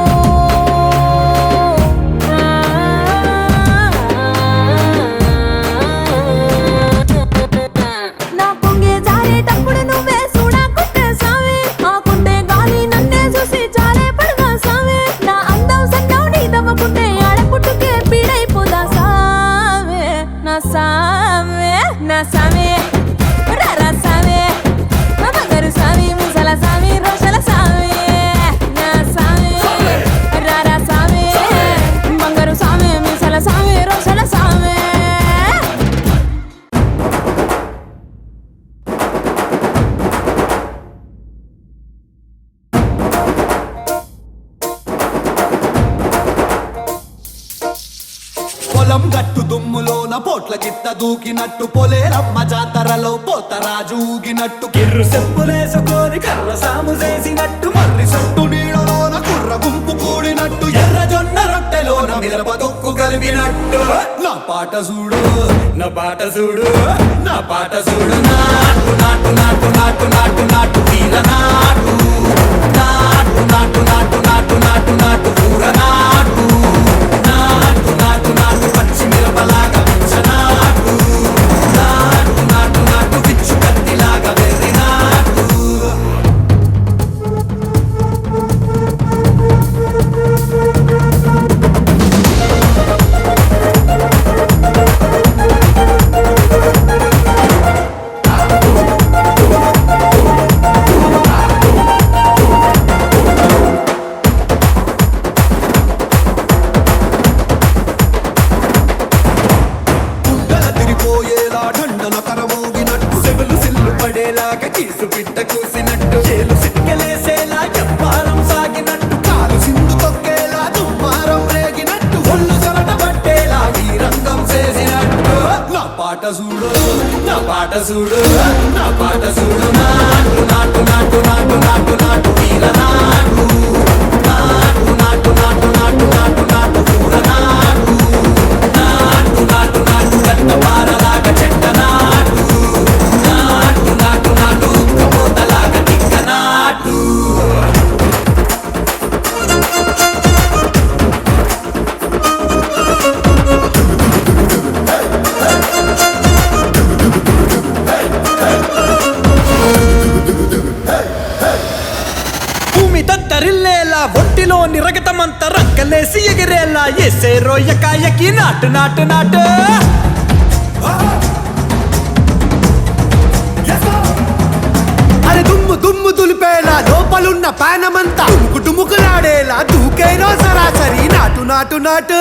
నా కుంగే జారేటప్పుడు నువ్వే చూడకుంటే సావే ఆకుంటే గాలి నన్నే చూసి చాలే పడదా సావే నా అందం సన్నం నీ దవ్వకుంటే ఆడపుట్టుకే పీడైపోదా సావే నా సావే నా సావే రారా సావే మా బంగారు సావి ముసల సావి రోషల సావే నా సావే రారా సావే బంగారు సావే ముసల సావి రోషల సావే పొలం గట్టు దుమ్ములోన పోట్ల గిత్త దూకినట్టు పొలేరమ్మ జాతరలో పోతరాజు ఊగినట్టు కిర్రు చెప్పులేసుకొని కర్ర సాము చేసినట్టు మర్రి సొట్టు నీడలోన కుర్ర గుంపు కూడినట్టు ఎర్ర జొన్న రొట్టెలోన మిరప దొక్కు కలిపినట్టు నా పాట చూడు నా పాట చూడు నా పాట చూడు నాటు నాటు నాటు నాటు నాటు నాటు తీర నాటు నాటు నాటు నాటు నాటు నాటు నాటు కూర నాటు నాటు నాటు నాటు పచ్చి మిరపలాగా పిచ్చనాటు నాటు నాటు నాటు పిచ్చు కత్తిలాగా వెర్రి నాటు గుండెల తిరిపోయేలా ఢండన కరమోగినట్టు సెవులు సిల్లు పడేలాగా కీసు పిట్ట కూసినట్టు చేలు సిక్కలేసేలా చెప్పారం సాగినట్టు కాలు సింధు తొక్కేలా దుమ్మారం రేగినట్టు ఒళ్ళు చెమట పట్టేలా ఈ రంగం చేసినట్టు నా పాట చూడు నా పాట చూడు నా పాట చూడు నాటు నాటు నాటు నాటు నాటు నాటు తీర నాటు నాటు నాటు నాటు నాటు నాటు నాటు కూర నాటు నాటు నాటు నాటు గట్ట పారలాగా చెట్ట నాటు నాటు నాటు నాటు కమోతలాగా తిక్క నాటు భూమి దద్దరిల్లేలా ఒంటిలోని రగతమంతా రక్కలేసి ఎగిరేలా ఎసే రోయకాయకి నాటు నాటు నాటు అరే దుమ్ము దుమ్ము దులిపేలా లోపలున్న పానమంతా డుముకు డుముకులాడేలా దూకేనో సరాసరి నాటు నాటు నాటు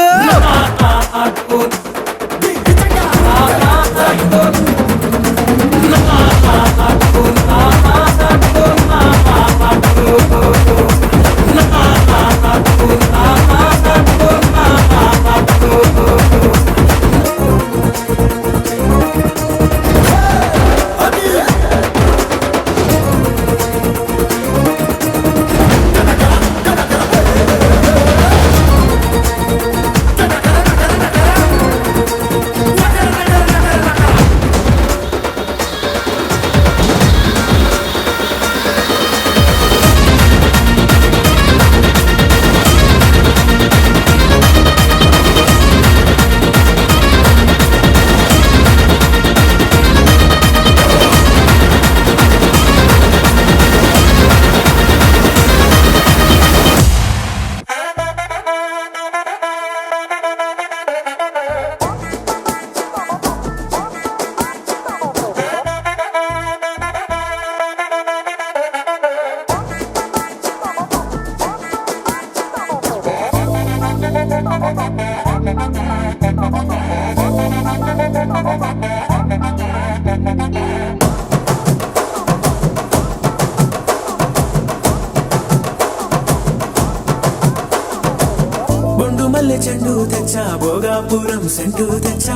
చెండు తెచ్చా భోగాపురం సెంటు తెచ్చా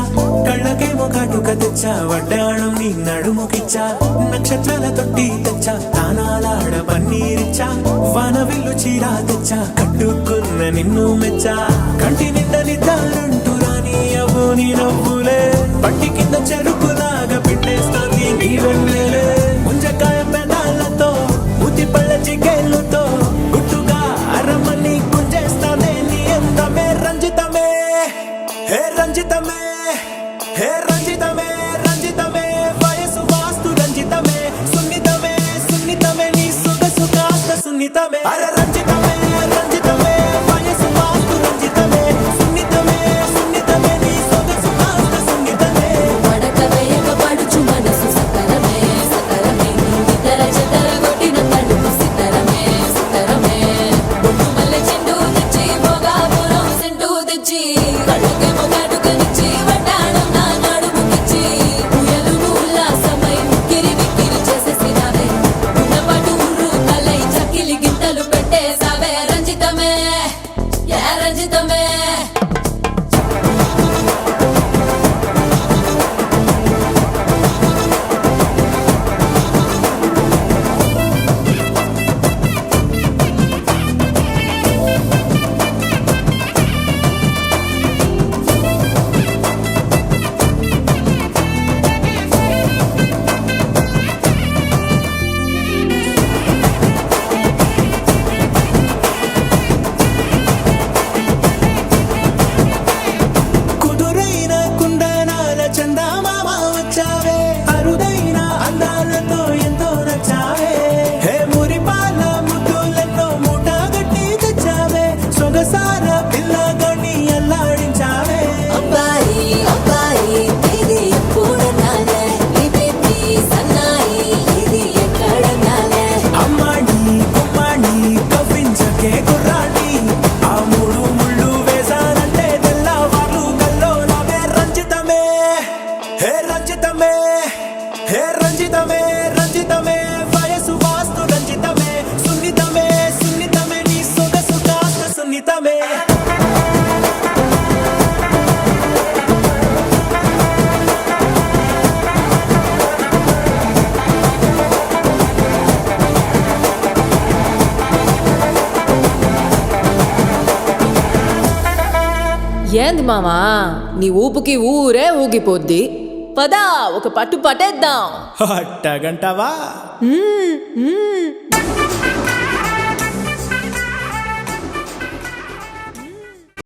కళ్ళకేమో కాటుక తెచ్చా వడ్డాణం నీ నడుముకిచ్చా నక్షత్రాల తొట్టి తెచ్చా తానాలాడ పన్నీరిచ్చా వానవిల్లు చీరా తెచ్చా కట్టుకున్న నిన్ను మెచ్చా కంటి నిండా నిద్దారంటూ రాని అవ్వు నీ నవ్వులే పట్టి కింద చెరుకులాగా పిండేస్తాంది నీ వెన్నెలే ముంజకాయ పెదాలతో ముతి పళ్ళ చికెళ్ళుతో గుట్టుగా అరమని గుంజేస్తానే నీ అందమే రంజితమే హే రంజితమే హే రంజితమే రంజితమే వయసు వాస్తు రంజితమే సున్నితమే సున్నితమే నీ సొగసు కాస్త సున్నితమే అరే రంజితమే రంజితమే వయసు వాస్తు రంజితమే సున్నితమే సున్నితమే నీ సొగసు కాస్త సున్నితమే పడక వేయక పడుచు మనసు సకరమే సకరమే ఇతర చెతర కొట్టిన తడుపు సితరమే సితరమే బొట్టు మల్లె చెండు తెచ్చి భోగాపురం సెంటు తెచ్చి కళ్ళకేమో కాటుకనిచ్చి వడ్డాణం నా నడుముకిచ్చి ఉయ్యలును ఉల్లాసమై కిరి విక్కిరి చేసేసినావే ఉన్నపాటు ఉర్రు కలై చకిలి గింతలు పెట్టేసావే రంజితమే యా రంజితమే కుదురైన కుందనాల చందమామ వచ్చావే అరుదైన అందాలతో ఎంతో నచ్చావే హే మురిపాల ముద్దులెన్నో మూట గట్టి తెచ్చావే సొగసార పిల్లగని అల్లాడించావే అబ్బాయి అబ్బాయి ఇది ఎప్పుడన్నాలే ఇదేంటి సన్నాయి ఇది ఎక్కడన్నాలే అమ్మాడి కుమ్మాడి కవ్వించకే కుర్రాడి ఆ మూడు ముళ్ళు వేసానంటే తెల్లవారు కల్లో నవే రంజితమే హే రంజితమే హే రంజితమే రంజితమే వయసు వాస్తు రంజితమే సున్నితమే సున్నితమే నీ సొగసు కాస్త సున్నితమే ఏంది మామా నీ ఊపుకి ఊరే ఊగిపోద్ది పదా ఒక పట్టు పట్టేద్దాం అట్టగంటవా మ్మ్, మ్మ్.